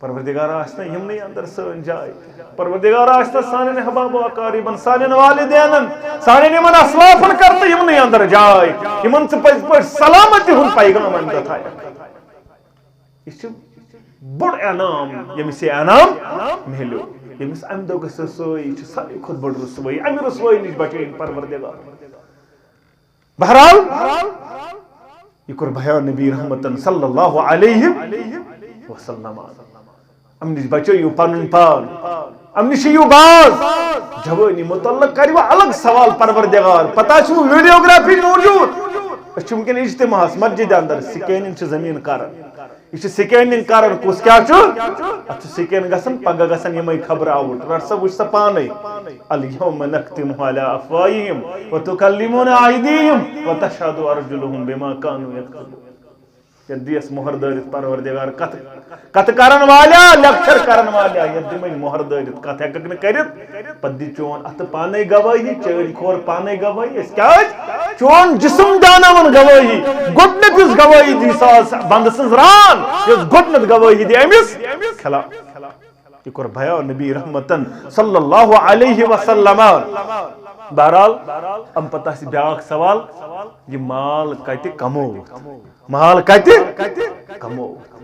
پروردگار آسنا یمنٕے اندر سٲنۍ جاے پروردگار آسنا سانٮ۪ن احباب و اقاربن سانٮ۪ن والدینن سانٮ۪ن یِمن اسلافن کر تہٕ یمنٕے اندر جاے یمن ژٕ پٔزۍ پٲٹھۍ سلامتی ہُنٛد پیغام امہِ دۄہ تھایکھ یہ چھُ بوٚڑ انعام ییٚمِس یہِ انعام مِلیو ییٚمِس امہِ دۄہ گژھِ رسوٲیی چھِ ساروی کھۄتہٕ بٔڑ رسوٲیی امہِ رسوٲیی نِش بچٲیِن پروردگار بہرحال یہ کور بیان نبی رحمتن صلی اللہ علیہ وسلم ام نش بچٲیِو پنُن پان ام نش یِیِو باز جوانی متعلق کریو الگ سوال پروردگار پتہ چھُ ویڈیوگرافی موجود أسۍ چھِ وٕنکٮ۪ن اجتماعس مسجد اندر سکیننگ چھِ زمیٖن کران یہ سکیننگ کران کس کیا ات سکین گژھان پگہ گژھان یمے خبر آوٹ رٹ سا وچ سا پانے الیوم نختم علی افواہہم وتکلمنا ایدیہم وتشہد ارجلہم بما كانوا یکسبون دیس مہر دٲرِتھ پروردگار کتھ کرن والا لیکچر کرن والا یہ دمے مہر دٲرِتھ کتھ ہیککھ نہٕ کٔرِتھ پتہٕ دی چون اتھ پانے گواہی چٲڑۍ کھور پانے گواہی أسۍ کیٛازِ چون جسم دیاناون گواہی گۄڈنیٚتھ یُس گواہی دی سۄ بندٕ سٕنٛز ران یۄس گۄڈنیٚتھ گواہی دی أمِس خلاف یہ کور بیان نبی رحمتن صلی اللہ علیہ وسلم بہرحال ام پتہ آسہِ بیاکھ سوال یہ مال کتہِ کمووُتھ مال کتہِ کمووُتھ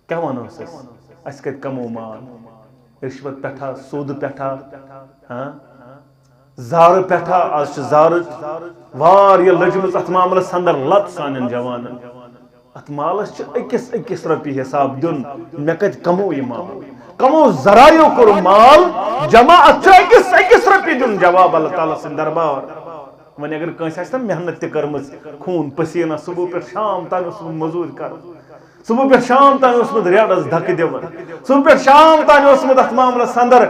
کیا ونوس أسۍ کتہِ کمو مال رشوت پٮ۪ٹھا سوٗدٕ پٮ۪ٹھا زارٕ پٮ۪ٹھا آز چھِ زارٕ واریاہ لٔجمٕژ اتھ معاملس اندر لت سانٮ۪ن جوانن اتھ مالس چھِ أکِس أکِس رۄپیہِ حساب دیُن مےٚ کتہِ کمو یہِ مال کمو ذرایو کوٚر مال جمع اتھ چھُ أکِس أکِس رۄپیہِ دیُن جواب اللہ تعالیٰ سٕنٛدِ دربار وۄنۍ اگر کٲنٛسہِ آسہِ نا محنت تہِ کٔرمٕژ خوٗن پسیٖنہ صبح پٮ۪ٹھ شام تام اوسمُت موٚزوٗرۍ کران صبح پٮ۪ٹھ شام تام اوسمُت ریڈس دھکہٕ دِوان صبح پٮ۪ٹھ شام تام اوسمُت اتھ معاملس اندر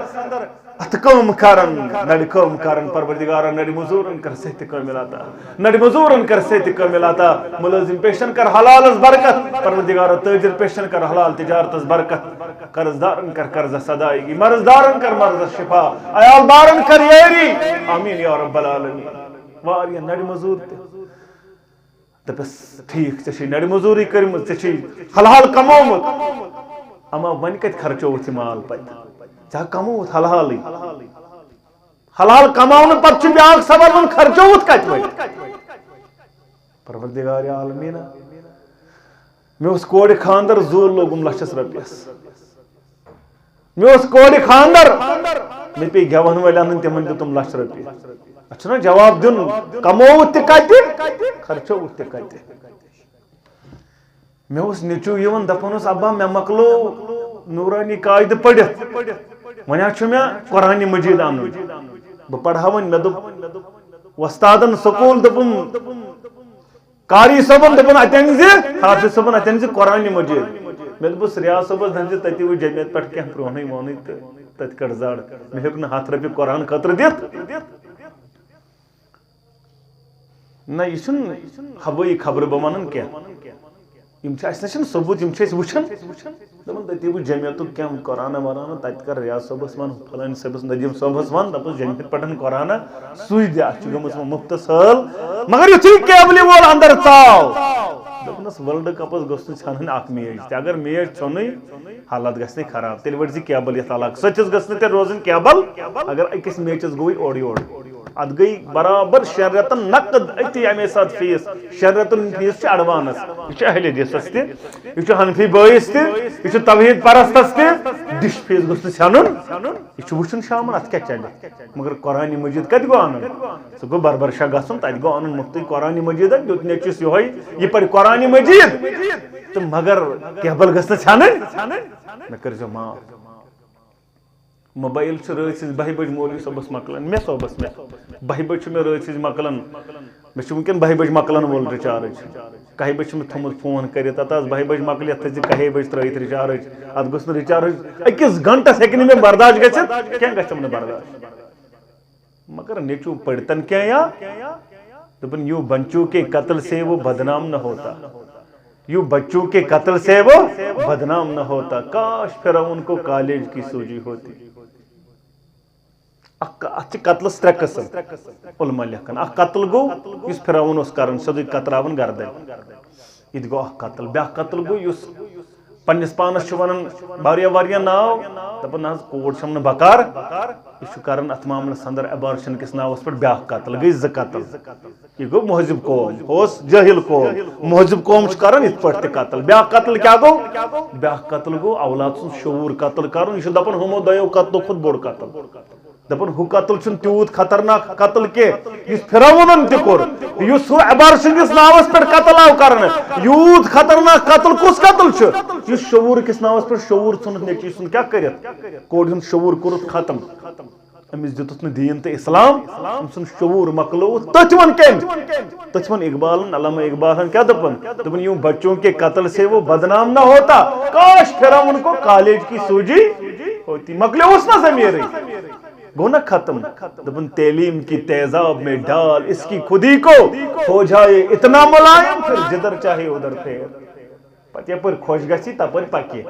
اتھ کٲم کران نڑِ کٲم کران پروردگارا نڑِ مزوٗرن کر صحت تہِ کٲمِل عطا نڑِ مزوٗرن کر صحت تہِ کٲمِل عطا مُلٲزِم پیشن کر حلالس برکت پروردگارا تٲجر پیشن کر حلال تجارتس برکت قرض دارن کر قرضس ادائیگی مرض دارن کر مرضس شفا عیال دارن کر یٲری آمیٖن یا رب العالمین واریاہ نڑِ مزوٗر تہِ دپس ٹھیٖک ژےٚ چھے نڑِ مزوٗری کٔرمٕژ ژےٚ چھے حلال کمومُت اما وۄنۍ کتہِ خرچووُتھ یہِ مال پتہٕ ژےٚ کمووُتھ حلالٕے حلال کماؤن پتہ بیاکھ سبب ون خرچوت کت ورت پروردگار عالمین مے کور خاندر زول لوگم لچھس رۄپیس مے کور خاندر مے پے گیون ول ان تمن دتم لچھ رۄپیہِ اچھا جواب دن کموت تہ کتہ خرچوت تہ کتہ مے نیچو یون دپان ابا مے مکلو نورانی قاعدہ پڑھت ونیا چھ مے قرآن مجید ان بہ پڑھا ون مے دپ وستادن سکول دپم قاری صبن دپان اتن زِ حافظ صبن اتن زِ قرآن مجید مے دپس ریاض صبس دن زِ تتی و جمعیت پہ کینٛہہ برونٛہٕے ووٚنُے تہٕ تتہِ کڑ زڑ مے ہیوٚک نہٕ 100 رۄپیہِ قرآن خٲطرٕ دِتھ نہ یہ چھُنہٕ ہوٲیی خبرٕ بہٕ وَنان کینٛہہ یم اَسہِ نِش چھِنہٕ ثبوٗت یم چھِ أسۍ وٕچھان دپان تٔتی وٕچھ جمعیتُک کینٛہہ قرآنہ وَرانہ تتہِ کر ریاض صٲبس ون فلٲنۍ صٲبس ندیٖم صٲبس ون دپس جمعیت پٮ۪ٹھ قرآنہ سُے دِ اَتھ چھِ گٔمٕژ وۄنۍ مُفتس حٲل مگر یُتھُے کیبلہِ وول اندر ژاو دپنس ورلڈ کپس گوٚژھ نہٕ ژھانٕنۍ اکھ میچ تہِ اگر میچ ژھیوٚنُے حالت گژھِ نہٕ خراب تیٚلہِ ؤٹۍ زِ کیبل یتھ علاقس سٔتِس گٔژھ نہٕ تیٚلہِ روزٕنۍ کیبل اگر أکِس میچس گوٚوٕے اورٕ یورٕ ات گئی برابر 6 رٮ۪تن نقد اتی امے سات فیس 6 رٮ۪تن فیس چھ ایڈوانس یہ اہل حدیثس تہ یہ حنفی بٲیس تہ یہ توحید پرستس تہ ڈش فیس گوٚژھ نہٕ ژھینُن یہ وٕچھُن شامن ات کیٛاہ چلہِ مگر قرآن مجید کتہِ گوٚو انُن سُہ گوٚو بربر شاہ گژھُن تتہِ گوٚو انُن مُفتٕے قرآن مجید دیُت نیچوِس یہوے یہ پرِ قرآن مجید تہٕ مگر کیبل گژھِ نہٕ ژھینٕنۍ مےٚ کٔرۍزیو معاف موبائل رات سز 12 بج مولوی صبس مکلان مے صبس مے 12 بج مے رات سز مکلان مے ونکن 12 بج مکلان وول ریچارج 1 بج مے تھومت فون کرت ات 12 بج مکل تھز 1 بج ترٲیِتھ ریچارج ات گوٚژھ نہٕ ریچارج أکِس گھنٹس ہیٚکہِ نہٕ مےٚ برداشت گٔژھِتھ کینٛہہ گژھٮ۪م نہٕ برداشت مگر نیچو پڑتن کیا یا دپن یوں بچوں کے قتل سے وہ بدنام نہ ہوتا یوں بچوں کے قتل سے وہ بدنام نہ ہوتا کاش فرعون کو کالج کی سوجی ہوتی ات قتلس 3 قسم علماء لکھان اخ قتل گو اس فرعون اس کرن سیودے قطراون گردن یہ گو اخ قتل بیا قتل گو اس پنس پانس چھ ونان واریاہ ناو دپان حظ کوڑ چھم نہٕ بکار یہ کران ات معاملس اندر ابارشن کس ناوس پہ بیا قتل گئی 2 قتل یہ گو مہذب قوم اس جاہل قوم مہذب قوم چھ کران ات پہ قتل بیا قتل کیا گو بیا قتل گو اولاد سن شعور قتل کرن یہ دپان ہمو دۄیو قتلو کھۄتہٕ بوٚڑ قتل دپان ہُہ قتل چھُنہٕ تیوٗت خطرناک قتل کینٛہہ یُس فرعونن تہِ کوٚر یُس ہُہ ابارشن کِس ناوس پٮ۪ٹھ قتل آو کرنہٕ یوٗت خطرناک قتل کُس قتل چھُ یُس شعور کِس ناوس پٮ۪ٹھ شعور ژھُنُتھ نیٚچوۍ سُنٛد کیٛاہ کٔرِتھ کورِ ہُنٛد شعور کوٚرُتھ ختم أمِس دِتُتھ نہٕ دیٖن تہٕ اسلام أمۍ سُنٛد شعور مۄکلووُتھ تٔتھۍ ووٚن کٔمۍ تٔتھۍ ووٚن اقبالن علامہ اقبالن کیٛاہ دوٚپُن یوں بچوں کے قتل سے وہ بدنام نہ ہوتا کاش فرعون کو کالج کی سوجی ہوتی مۄکلیووُس نا ضمیٖرٕے گو نا ختم دپن تعلیم کی تیزاب میں ڈال اس کی خودی کو ہو جائے اتنا ملائم پھر جدھر چاہے ادھر پھیر پتہ یپر خوش گژھی تپر پکہ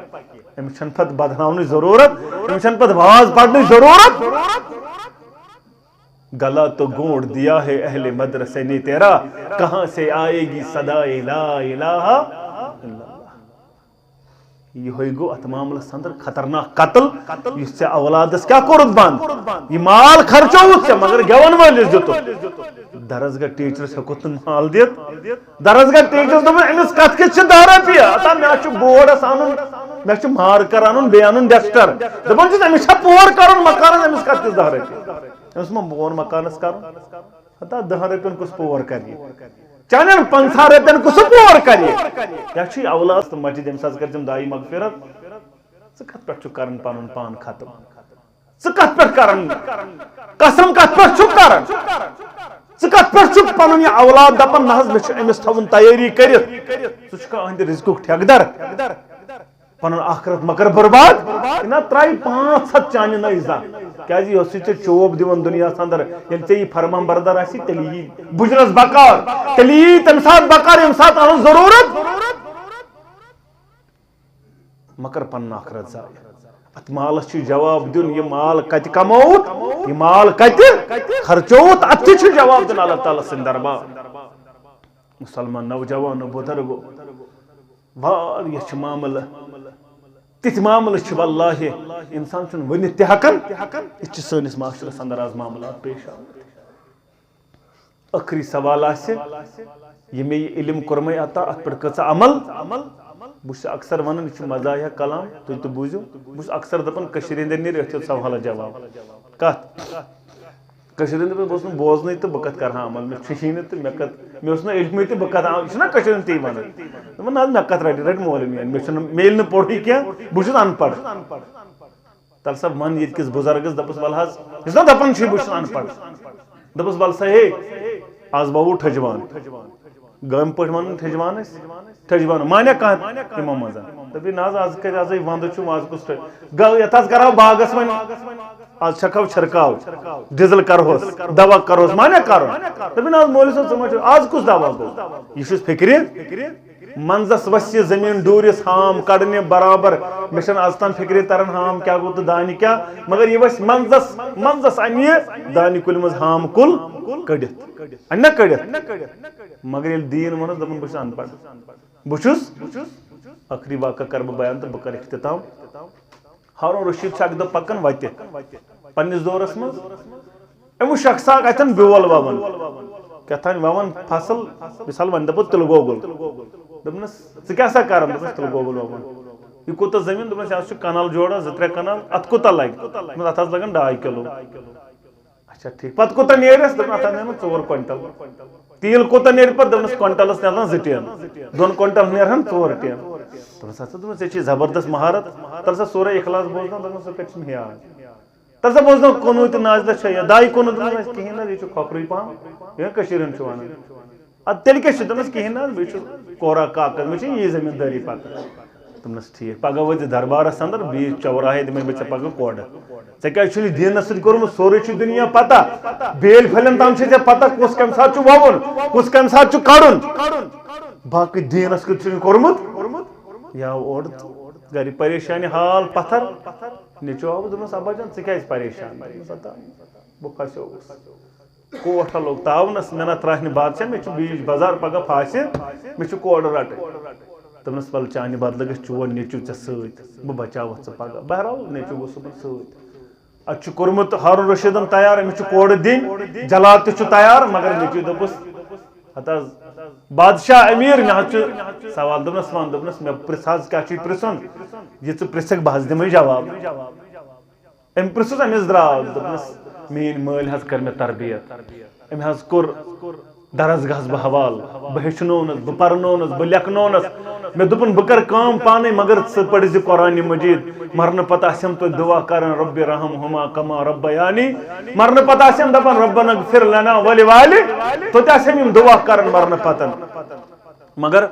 امس چھن پتہ بدناونٕچ ضرورت امس چھن پتہ واز پڑھنٕچ ضرورت گلا تو گونڈ دیا ہے اہل مدرسے نے تیرا کہاں سے آئے گی صدائے لا الہ الا اللہ یہ گو ات معاملس اندر خطرناک قتل اس ژے اولادس کیا کورت بند یہ مال خرچوت ژے مگر گیون وٲلِس دِتُتھ درسگاہ ٹیچرس ہیوٚکُتھ نہٕ مال دِتھ درسگاہ ٹیچرس دوٚپُن أمِس کتھ کِژھ چھِ 10 رۄپیہِ اتا مےٚ چھُ بورڈس انُن مےٚ چھُ مارکر انُن بیٚیہِ انُن ڈسٹر دپان چھُس أمِس چھا پور کرُن مکانس أمِس کتھ کِژھ 10 رۄپیہِ أمِس ما بون مکانس کرُن اتا 10 رۄپین کُس پور کرِ چانن 50 رۄپین کُس پور کرِ کیٛاہ چھُے اولاد تہٕ مسجد أمِس حظ کٔرۍزٮ۪م دایہِ مغفرت ژٕ کتھ پٮ۪ٹھ چھُکھ کران پنُن پان ختم ژٕ کتھ پٮ۪ٹھ کران قسم کتھ پٮ۪ٹھ چھُکھ کران ژٕ کتھ پٮ۪ٹھ چھُکھ پنُن یہِ اولاد دپان نہ حظ مےٚ چھُ أمِس تھاوُن تیٲری کٔرِتھ ژٕ چھُکھا أہنٛدِ رِزقُک ٹھیکدر پنُن آخرت مکر برباد نہ ترٛایہِ 500 چانہِ نٔے زانٛہہ کیٛازِ یۄسٕے ژےٚ چوب دِوان دُنیاہس اندر ییٚلہِ ژےٚ یہِ فرمان بردار آسی تیٚلہِ یی بُجرس بکار تیٚلہِ یی تمہِ ساتہٕ بکار ییٚمہِ ساتہٕ اہٕنٛز ضروٗرت مکر پنُن آخرت ضایع ات مالس چھ جواب دین یہ مال کتہ کموت یہ مال کتہ خرچوت ات چھ جواب دین اللہ تعالی سن دربار مسلمان نوجوانو بزرگو واریاہ چھ معاملہ تِتھ معاملہٕ واللہ انسان چھُنہٕ ؤنِتھ تہِ ہٮ۪کان یہِ چھِ سٲنِس معاشرس اندر آز معاملات پیش آمٕتۍ ٲخری سوال آسہِ یہِ مےٚ یہِ علم کوٚرمَے عطا اتھ پٮ۪ٹھ کۭژاہ عمل بہٕ چھُس اکثر ونان یہِ چھُ مزاحیہ کلام تُہۍ تہِ بوٗزِو بہٕ چھُس اکثر دپان کٔشیٖرِ ہٕنٛدٮ۪ن نیرِ أتھۍ سوالس جواب کتھ کٔشیٖرِ ہٕنٛدۍ بہٕ اوسُس نہٕ بوزنٕے تہٕ بہٕ کتھ کرٕ ہا عمل مےٚ چھُی نہٕ تہٕ مےٚ اوس نہٕ علمٕے تہٕ بہٕ کتھ یہِ چھُنہ کٔشیٖرِ ہُنٛد تی ونان دپان نہ حظ مےٚ کتھ رٹہِ مولوِین مےٚ ییٚلہِ نہٕ پوٚرُے کینٛہہ بہٕ چھُس ان پڑھ تل سا ون ییٚتہِ کِس بُزرگس دپُس ول حظ یُس نا دپان چھُے بہٕ چھُس ان پڑھ دپُس ول سا ہے آز بوو ٹھجوان گامہِ پٲٹھۍ ونان ٹھجوان ٲسۍ ٹھجوان مانیا کانٛہہ یِمو منٛز دپی نہ حظ آز کتہِ آزے ونٛدٕ چھُ آز کُس یتھ حظ کرہو باغس وۄنۍ آز چھکو چھرکاو ڈِزل کرہوس دوا کرہوس مانیا کرُن دپی نہ حظ مولوی صٲب ژٕ ما چھُ آز کُس دوا گوٚو یہِ چھُس فکرِ منٛزس وسہِ زٔمیٖن ڈوٗرِس ہام کڑنہِ برابر مےٚ چھنہٕ آز تام فکرِ تران ہام کیٛاہ گوٚو تہٕ دانہِ کیٛاہ مگر یہِ وسہِ منٛزس انہِ یہِ دانہِ کُلہِ منٛز ہام کُل کٔڑِتھ انہِ نا کٔڑِتھ مگر ییٚلہِ دیٖن ووٚنُس دوٚپُن بہٕ چھُس ان پڑھ بہٕ چھُس ٲخری واقعہ کرٕ بہٕ بیان تہٕ بہٕ کرٕ اختتام ہارون رشیٖد چھُ اکہِ دۄہ پکان وتہِ پننِس دورس منٛز أمۍ وُچھ شخصا اکھ اتٮ۪ن بیول ووان کیٛاہتانۍ ووان فصل مثال وۄنۍ دپو تِلہٕ گۄگُل دوٚپنس ژٕ کیٛاہ سا کران دوٚپنس تِلہٕ گۄگُل ووان یہِ کوٗتاہ زٔمیٖن دوٚپنس یہِ حظ چھُ کنال جوڑا 2-3 کنال اتھ کوٗتاہ لگہِ دوٚپنس اتھ حظ لگن 2 کِلوٗ اچھا ٹھیٖک پتہٕ کوٗتاہ نیرٮ۪س دوٚپُن اتھ حظ نیرن 4 کوینٹل تیٖل کوٗتاہ نیرِ پتہٕ دوٚپنس کوینٹلس نیرن 2 ٹین 2 کوینٹل نیرہن 4 ٹین دوٚپنس ہسا دوٚپنس ژےٚ چھُے زبردست مہارت تل سا سورُے اخلاص بوزناو دوٚپنس ژٕ کتہِ چھُ مےٚ یاد تل سا بوزناو کُنوُہ تہٕ نازلہ چھےٚ یا 2 کُنوُہ دوٚپنس کِہینۍ نہٕ یہِ چھُ کھۄکھرٕے پہم یہِ کٔشیٖرِ ہُنٛد چھُ ونان ادٕ تیٚلہِ کیٛاہ چھُ دوٚپنس کِہینۍ نہٕ حظ بیٚیہِ چھُ کورا کاکد مےٚ چھِ یی زٔمیٖندٲری پکان دوٚپنس ٹھیٖک پگہہ وٲتۍ دربارس اندر بیٚیہِ چوراہے دِمے بہٕ ژےٚ پگہہ کورٕ ژےٚ کیٛازِ چھُنہٕ دیٖنس سۭتۍ کوٚرمُت سورُے چھُ دُنیا پتہ بیلۍ پھلٮ۪ن تام چھے ژےٚ پتہ کُس کمہِ ساتہٕ چھُ ووُن کُس کمہِ ساتہٕ چھُ کڑُن باقٕے دیٖنس کیُتھ چھُنہٕ کوٚرمُت یا اور گرِ پریشانی حال پتھر نیٚچوٗ آوُس دوٚپنس ابا جان ژٕ کیٛازِ پریشان بہٕ پھسیووُس کوٹھ لوٚگ تاونس مےٚ نہ ترٛایہِ نہٕ بادشاہ مےٚ چھُ بیٖچ بازار پگہہ پھاسہِ مےٚ چھُ کورٕ رٹٕنۍ دوٚپنس ول چانہِ بدلہٕ گژھِ چون نیٚچوٗ ژےٚ سۭتۍ بہٕ بچاوتھ ژٕ پگہہ بہرحال نیٚچوٗ گوٚو صُبحن سۭتۍ اتہِ چھُ کوٚرمُت ہارون رشیٖدن تیار أمِس چھُ کورٕ دِنۍ جلاد تہِ چھُ تیار مگر نیٚچوٗ دوٚپُس ہتہٕ حظ بادشاہ امیٖر مےٚ حظ چھُ سوال دوٚپنس ون دوٚپنس مےٚ پرژھ حظ کیٛاہ چھُے پرژھُن یہِ ژٕ پرژھکھ بہٕ حظ دِمے جواب أمۍ پرژھُس أمِس درٛاو دوٚپنس میٲنۍ مٲلۍ حظ کٔر مےٚ تربیت أمۍ حظ کوٚر درسگاہس بہٕ حوالہٕ بہٕ ہیٚچھنوونس بہٕ پرنوونس بہٕ لیکھنوونس مےٚ دوٚپُن بہٕ کرٕ کٲم پانے مگر ژٕ پٔرزِ قرآنِ مجیٖد مرنہٕ پتہٕ آسٮ۪م تۄہہِ دُعا کران رۄبِ رحمہما کما ربیانی مرنہٕ پتہٕ آسٮ۪م دپان رۄبنا اغفر لنا ولوالدی توتہِ آسٮ۪م یِم دُعا کران مرنہٕ پتہٕ مگر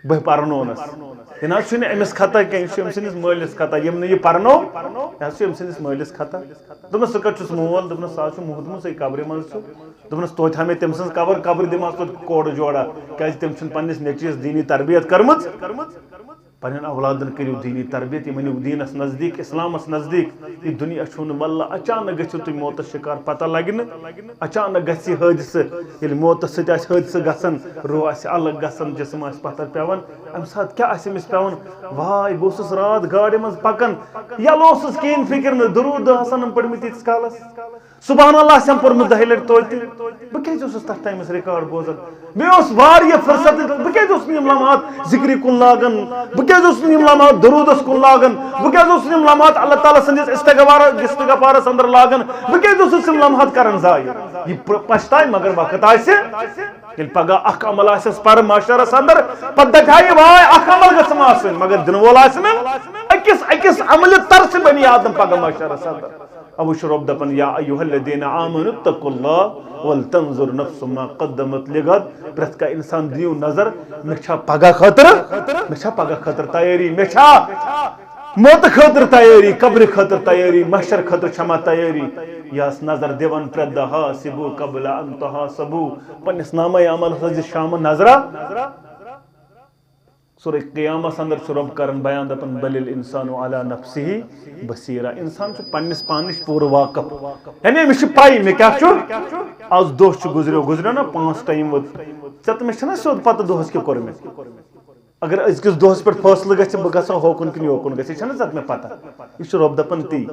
بہٕ پرنوونس یہِ نہ حظ چھُنہٕ أمِس خطا کینٛہہ یہِ چھُ أمۍ سٕنٛدِس مٲلِس خطا ییٚمۍ نہٕ یہِ پرنو یہِ حظ چھُ أمۍ سٕنٛدِس مٲلِس خطا دوٚپنس ژٕ کتہِ چھُس مول دوٚپنس سُہ حظ چھُ موٗدمُتٕے قبرِ منٛز چھُ دوٚپنس توتہِ ہا مےٚ تٔمۍ سٕنٛز قبر دِمہٕ ہس توتہِ کورٕ جوڑا کیٛازِ تٔمۍ چھُنہٕ پننِس نیٚچوِس دیٖنی تربیت کٔرمٕژ پننٮ۪ن اولادن کٔرِو دیٖنی تربیت یِم أنِو دیٖنس نزدیٖک اسلامس نزدیٖک یہِ دُنیا چھُنہٕ واللہ اچانک گٔژھِو تُہۍ موتس شِکار پتہ لگہِ نہٕ اچانک گژھِ یہِ حٲدثہٕ ییٚلہِ موتس سۭتۍ آسہِ حٲدثہٕ گژھان روح آسہِ الگ گژھان جسم آسہِ پتھر پیٚوان امہِ ساتہٕ کیٛاہ آسہِ أمِس پیٚوان واے بہٕ اوسُس راتھ گاڑِ منٛز پکان یلہٕ اوسُس کِہینۍ فِکر نہٕ درود آسان پٔرمٕتۍ ییٖتِس کالس سبحان اللہ آسٮ۪م پوٚرمُت 10 لٹہِ توتہِ بہٕ کیٛازِ اوسُس تتھ ٹایمس رِکاڈ بوزان مےٚ اوس واریاہ فرصت بہٕ کیٛازِ اوسُس نہٕ یِم لمحات ذِکرِ کُن لاگان بہٕ کیٛازِ اوسُس نہٕ یِم لمحات درودس کُن لاگان بہٕ کیٛازِ اوسُس یِم لمحات اللہ تعالیٰ سٕنٛدِس استغفارس اندر لاگان بہٕ کیٛازِ اوسُس یِم لمحات کران ضایہِ یہِ پچھتاے مگر وقت آسہِ ییٚلہِ پگہہ اکھ عمل آسٮ۪س پرٕ معاشرس اندر پتہٕ دپہِ ہا یہِ واے اکھ عمل گژھم آسٕنۍ مگر دِنہٕ وول آسہِ نہٕ أکِس عملہِ ترسہِ بنی آدم پگہہ معاشرس اندر ابو چھُ رۄب دپان یا ایُہا الذیٖنَ آمنوا اتقوا اللّٰہ ولتنظر نفس ما قدمت لغد پرٛٮ۪تھ کانٛہہ اِنسان دِیِو نظر مےٚ چھا پگہہ خٲطرٕ تیٲری مےٚ چھا موتہٕ خٲطرٕ تیٲری قبرِ خٲطرٕ تیٲری محشر خٲطرٕ چھا مےٚ تیٲری یہِ ٲس نظر دِوان پرٛٮ۪تھ دۄہ حاسِبوٗ قبل ان تحاسبوٗ پننِس نامے عمل ہسا دِ شامن نظرا سورہ قیامس اندر چھُ رۄب کران بیان دپان بل الانسان علی نفسہ بصیرہ انسان چھُ پننِس پانہٕ نِش پوٗرٕ واقف یعنی أمِس چھِ پاے مےٚ کیٛاہ چھُ آز دۄہ چھُ گُزریو نا 5 ٹایم ووت ژےٚ تہٕ مےٚ چھَنہ سیوٚد پتہٕ دۄہس کیٛاہ کوٚر مےٚ اگر أزکِس دۄہس پٮ۪ٹھ فٲصلہٕ گژھِ بہٕ گژھا ہوکُن کِنہٕ یوکُن گژھِ یہِ چھَنہٕ ژےٚ مےٚ پتہ یہِ چھُ رۄب دَپان تی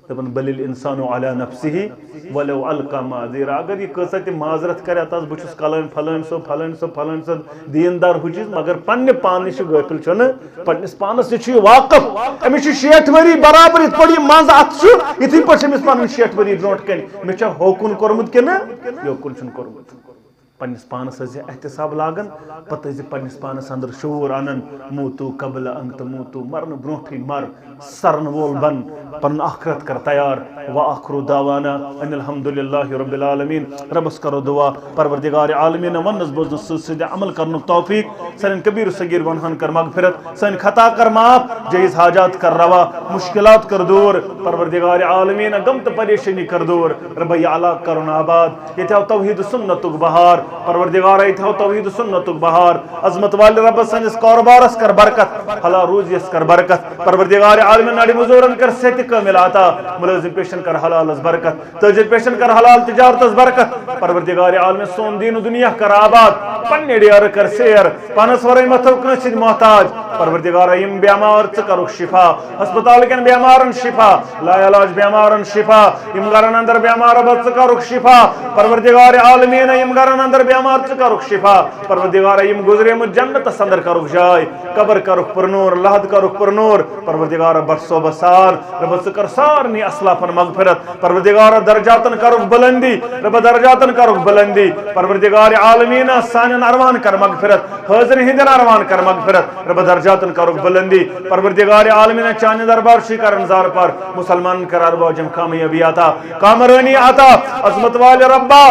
دَپان بل الانسان علی نفسه ولو القى معذرا اگر یہِ کۭژاہ تہِ معذرت کرِ اتس بہٕ چھُس کلٲنۍ پھلٲنۍ صٲب پھلٲنۍ صٲب پھلٲنۍ صٲب دیندار ہُہ چیٖز مگر پننہِ پانہٕ نِش چھُ غٲفِل چھُنہٕ پننِس پانس نِش چھُ یہِ واقف أمِس چھِ 60 ؤری برابر یِتھ پٲٹھۍ یہِ منٛز اتھ چھُ یِتھٕے پٲٹھۍ چھِ أمِس پنٕنۍ 60 ؤری برونٛٹھ کَنہِ مےٚ چھا ہوکُن کوٚرمُت کِنہٕ یوکُن چھُنہٕ کوٚرمُت پننِس پانس ٲسۍ احتساب لاگان پتہٕ ٲسۍ پننِس پانس اندر شعوٗر انان موتو قبل ان تموتو مرنہٕ برونٛٹھٕے مر سرن وول بن پنُن آخرت کر تیار وآخر دعوانا ان الحمد للہ رب العالمین ربس کرو دعا پروردگار عالمین وننس بوزنس سۭتۍ سۭتۍ عمل کرنُک توفیق سانٮ۪ن کبیٖر صغیٖر گۄنہن کر مغفرت سٲنۍ خطا کر معاف جایز حاجات کر روا مشکلات کر دوٗر پروردگار عالمین غم تہٕ پریشٲنی کر دوٗر ربے اعلیٰ کرُن آباد ییٚتہِ آو توحیٖد سنتُک بہار پروردگار ییٚتہِ آو توحیٖد سنتُک بہار عظمت والہِ ربس سٲنِس کاربارس کر برکت حلال روزیس کر برکت پروردگار عالمین نڑِ مزورن کر صحتِ کامل عطا ملٲزم پیشن کر حلالس برکت تاجر پیشن کر حلال تجارتس برکت پروردگار عالمین سون دین و دنیا کر آباد پننہِ ڈیرٕ کر سیر پانس ورٲے متھو کٲنٛسہِ سۭتۍ محتاج پروردگار یِم بیمار ژٕ کرُکھ شفا ہسپتال کٮ۪ن بیمارن شفا لا علاج بیمارن شفا یِم گرن اندر بیمار ربا ژٕ کرُکھ شفا پروردگار عالمین یِم گرن اندر بیمار ژٕ کرُکھ شفا پروردگار یِم گزریمٕتۍ جنتس اندر کرُکھ جاے قبر کرُکھ پرنور لحد کرُکھ پرنور پروردگار بخش صوبہ سار رب ژٕ کر سارنٕے اسلافن مغفرت پروردگار درجاتن کرُکھ بلندی رب درجاتن کرُکھ بلندی پروردگار عالمین سانٮ۪ن اروان کر مغفرت حاضر ہندین اروان کر مغفرت رب درجاتن کرُکھ بلندی پروردگار عالمین چانہِ دربار چھی کرن زار پر مسلمان کر ارواجم کامیابی عطا کامرانی عطا عظمت والہِ ربا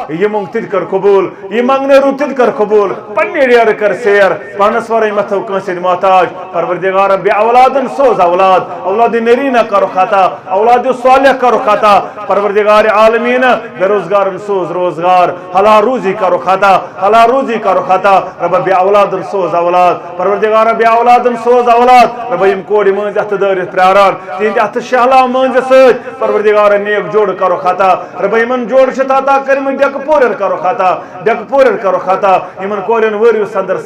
یہ منگ تِتہِ کر قبول یہ منگنے رو تِتہِ کر قبول پننہِ ڈیرٕ کر سیر پانس ورٲے متھو کٲنٛسہِ سۭتۍ محتاج پروردگار بے اولادن سوز اولاد اولاد نریٖنہ کرُکھ عطا اولاد صالح کرُکھ عطا پروردگار عالمین بے روزگارن سوز روزگار حلال روزی کرُکھ عطا حلال روزی کرُکھ عطا رب بے اولادن سوز اولاد پروردگار بے اولادن سوز اولاد رب یم کورِ مٲنٛزِ اتھٕ دٲرِتھ پیاران تِہنٛدِ اتھٕ شہلا مٲنٛزِ سۭتۍ پروردگار نیک جوڑ کرُکھ عطا رب یمن جوڑ چھِ عطا کٔرمٕتۍ ڈیٚکہٕ پورٮ۪ن کرُکھ عطا ڈیٚکہٕ پورٮ۪ن کرُکھ عطا یمن کورٮ۪ن ؤرِوِس اندر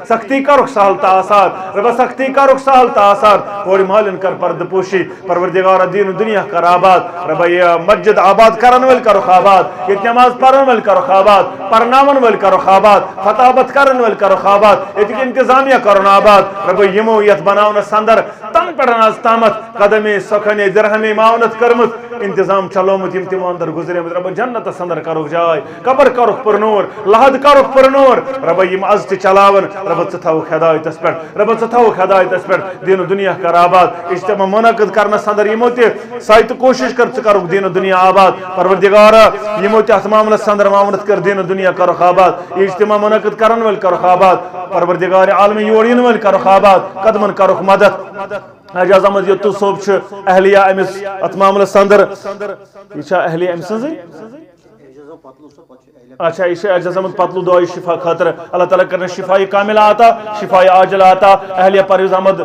سختی کرُکھ سہل تہٕ آسان رب سختی کرُکھ سہل تہٕ آسان کورِ مالٮ۪ن کر پردٕ پوشی پروردگار دیٖن و دُنیا کر آباد رب یہ مسجد آباد کرن وٲلۍ کرُکھ آباد ییٚتہِ نماز پرن وٲلۍ کرُکھ آباد پرناون وٲلۍ کرُکھ آباد خطابت کرن وٲلۍ کرُکھ آباد ییٚتِکۍ انتظامیہ کرُن آباد رب یمو یتھ بناونس اندر تن پٮ۪ٹھ آز تامتھ قدمے سۄکھنے درہمے معاونت کٔرمٕژ انتظام چلومُت یِم تِمو اندر گُزریمٕتۍ رب جنتس اندر کرُکھ جاے قبر کرُکھ پرنور لحد کرُکھ پرنور رب یِم از تہِ چلاون رب ژٕ تھاوُکھ ہدایتس پٮ۪ٹھ رب ژٕ تھاوُکھ ہدایتس پٮ۪ٹھ دیٖن و دُنیا کر آباد اجتماع منعقد کرنس اندر یِمو تہِ ساے تہٕ کوٗشش کر ژٕ کرُکھ دیٖن و دُنیا آباد پروردگار یِمو تہِ اتھ معاملس اندر معاونت کر دیٖن و دُنیا کرُکھ آباد اجتماع منعقد کرن وٲلۍ کرُکھ آباد پروردگار عالمی یور یِنہٕ وٲلۍ کرُکھ آباد قدمن کرُکھ مدد اعجاز احمد یتو صوب چھُ اہلیہ أمِس اتھ معاملس اندر یہِ چھا اہلیہ أمۍ سٕنٛزٕے اچھا یہ اعجاز احمد پتلو دعائی شفا خاطر اللہ تعالیٰ کرنا شفائی کاملہ عطا شفائی عاجلہ عطا اہلیہ پرویز احمد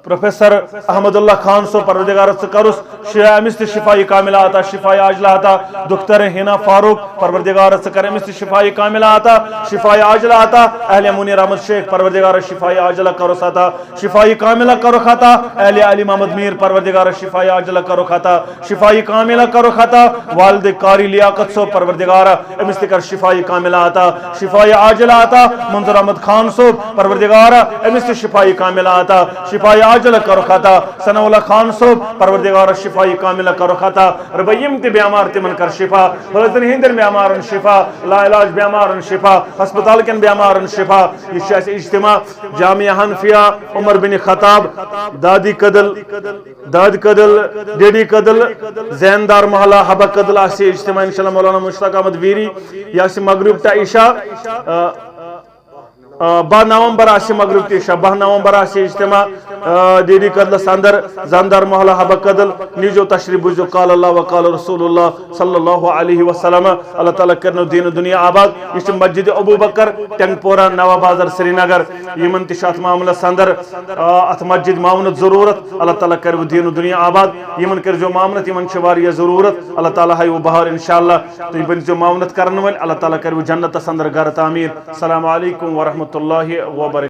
پروفیسر احمد اللہ خان صاحب پروردگار ژٕ کرُس أمِس تہِ شفائی کاملہ عطا شفائی عاجلہ عطا دختر ہینا فاروق پروردگار ژٕ کر أمِس تہِ شفائی کاملہ عطا شفائی عاجلہ عطا اہلیہ منیر احمد شیخ پروردگار شفائی عاجلہ کرُس عطا شفائی کاملہ کرُکھ عطا اہلیہ علی محمد میر پروردگار شفائی عاجلہ کرُکھ عطا شفائی کاملہ کرُکھ عطا والد قاری لیاقت صاحب پروردگار أمِس تہِ کر شفائی کاملہ عطا شفائی عاجلہ عطا منظور احمد خان صاحب پروردگار أمِس تہِ شفائی کاملہ عطا شفائی عاجلہ کرُکھ عطا ثناء اللہ خان صاحب پروردگار شفائی کاملہ کرُکھ عطا رب یِم تہِ بیمار تِمن کر شفا حٲضِر ہِنٛدٮ۪ن بیمارن شفا لا علاج بیمارن شفا ہسپتال کٮ۪ن بیمارن شفا یہِ چھُ اَسہِ اجتماع جامعہ حنفیہ عمر بن خطاب دادی کدل ڈیڈی کدل زیندار محلہ حبہ کدل آسہِ اجتماع انشاءاللہ مولانا مشتاق احمد ویری یہِ آسہِ مغرب تہٕ عشاء 12 نومبر آسہِ مغرب تہٕ عشاء 12 نومبر آسہِ اجتماع دیری کدلس اندر زاندار محلہ حبہ کدل نیجو تشریف بوزو قال اللہ وقال رسول اللہ صلی اللہ علیہ وسلم اللہ تعالیٰ کرنو دین دنیا آباد یہ مسجد ابو بکر ٹنگ پورہ نوا بازار سری نگر یمن تشات معاملس اندر ات مسجد معاونت ضرورت اللہ تعالیٰ کرو دین دنیا آباد یمن کر جو معاونت یمن واریہ ضرورت اللہ تعالیٰ ہائی بہار انشاءاللہ تو بن جو معاونت کرن ول اللہ تعالیٰ کرو جنت اندر گھر تعمیر السلام علیکم ورحمۃ اللہ وبرکاتہ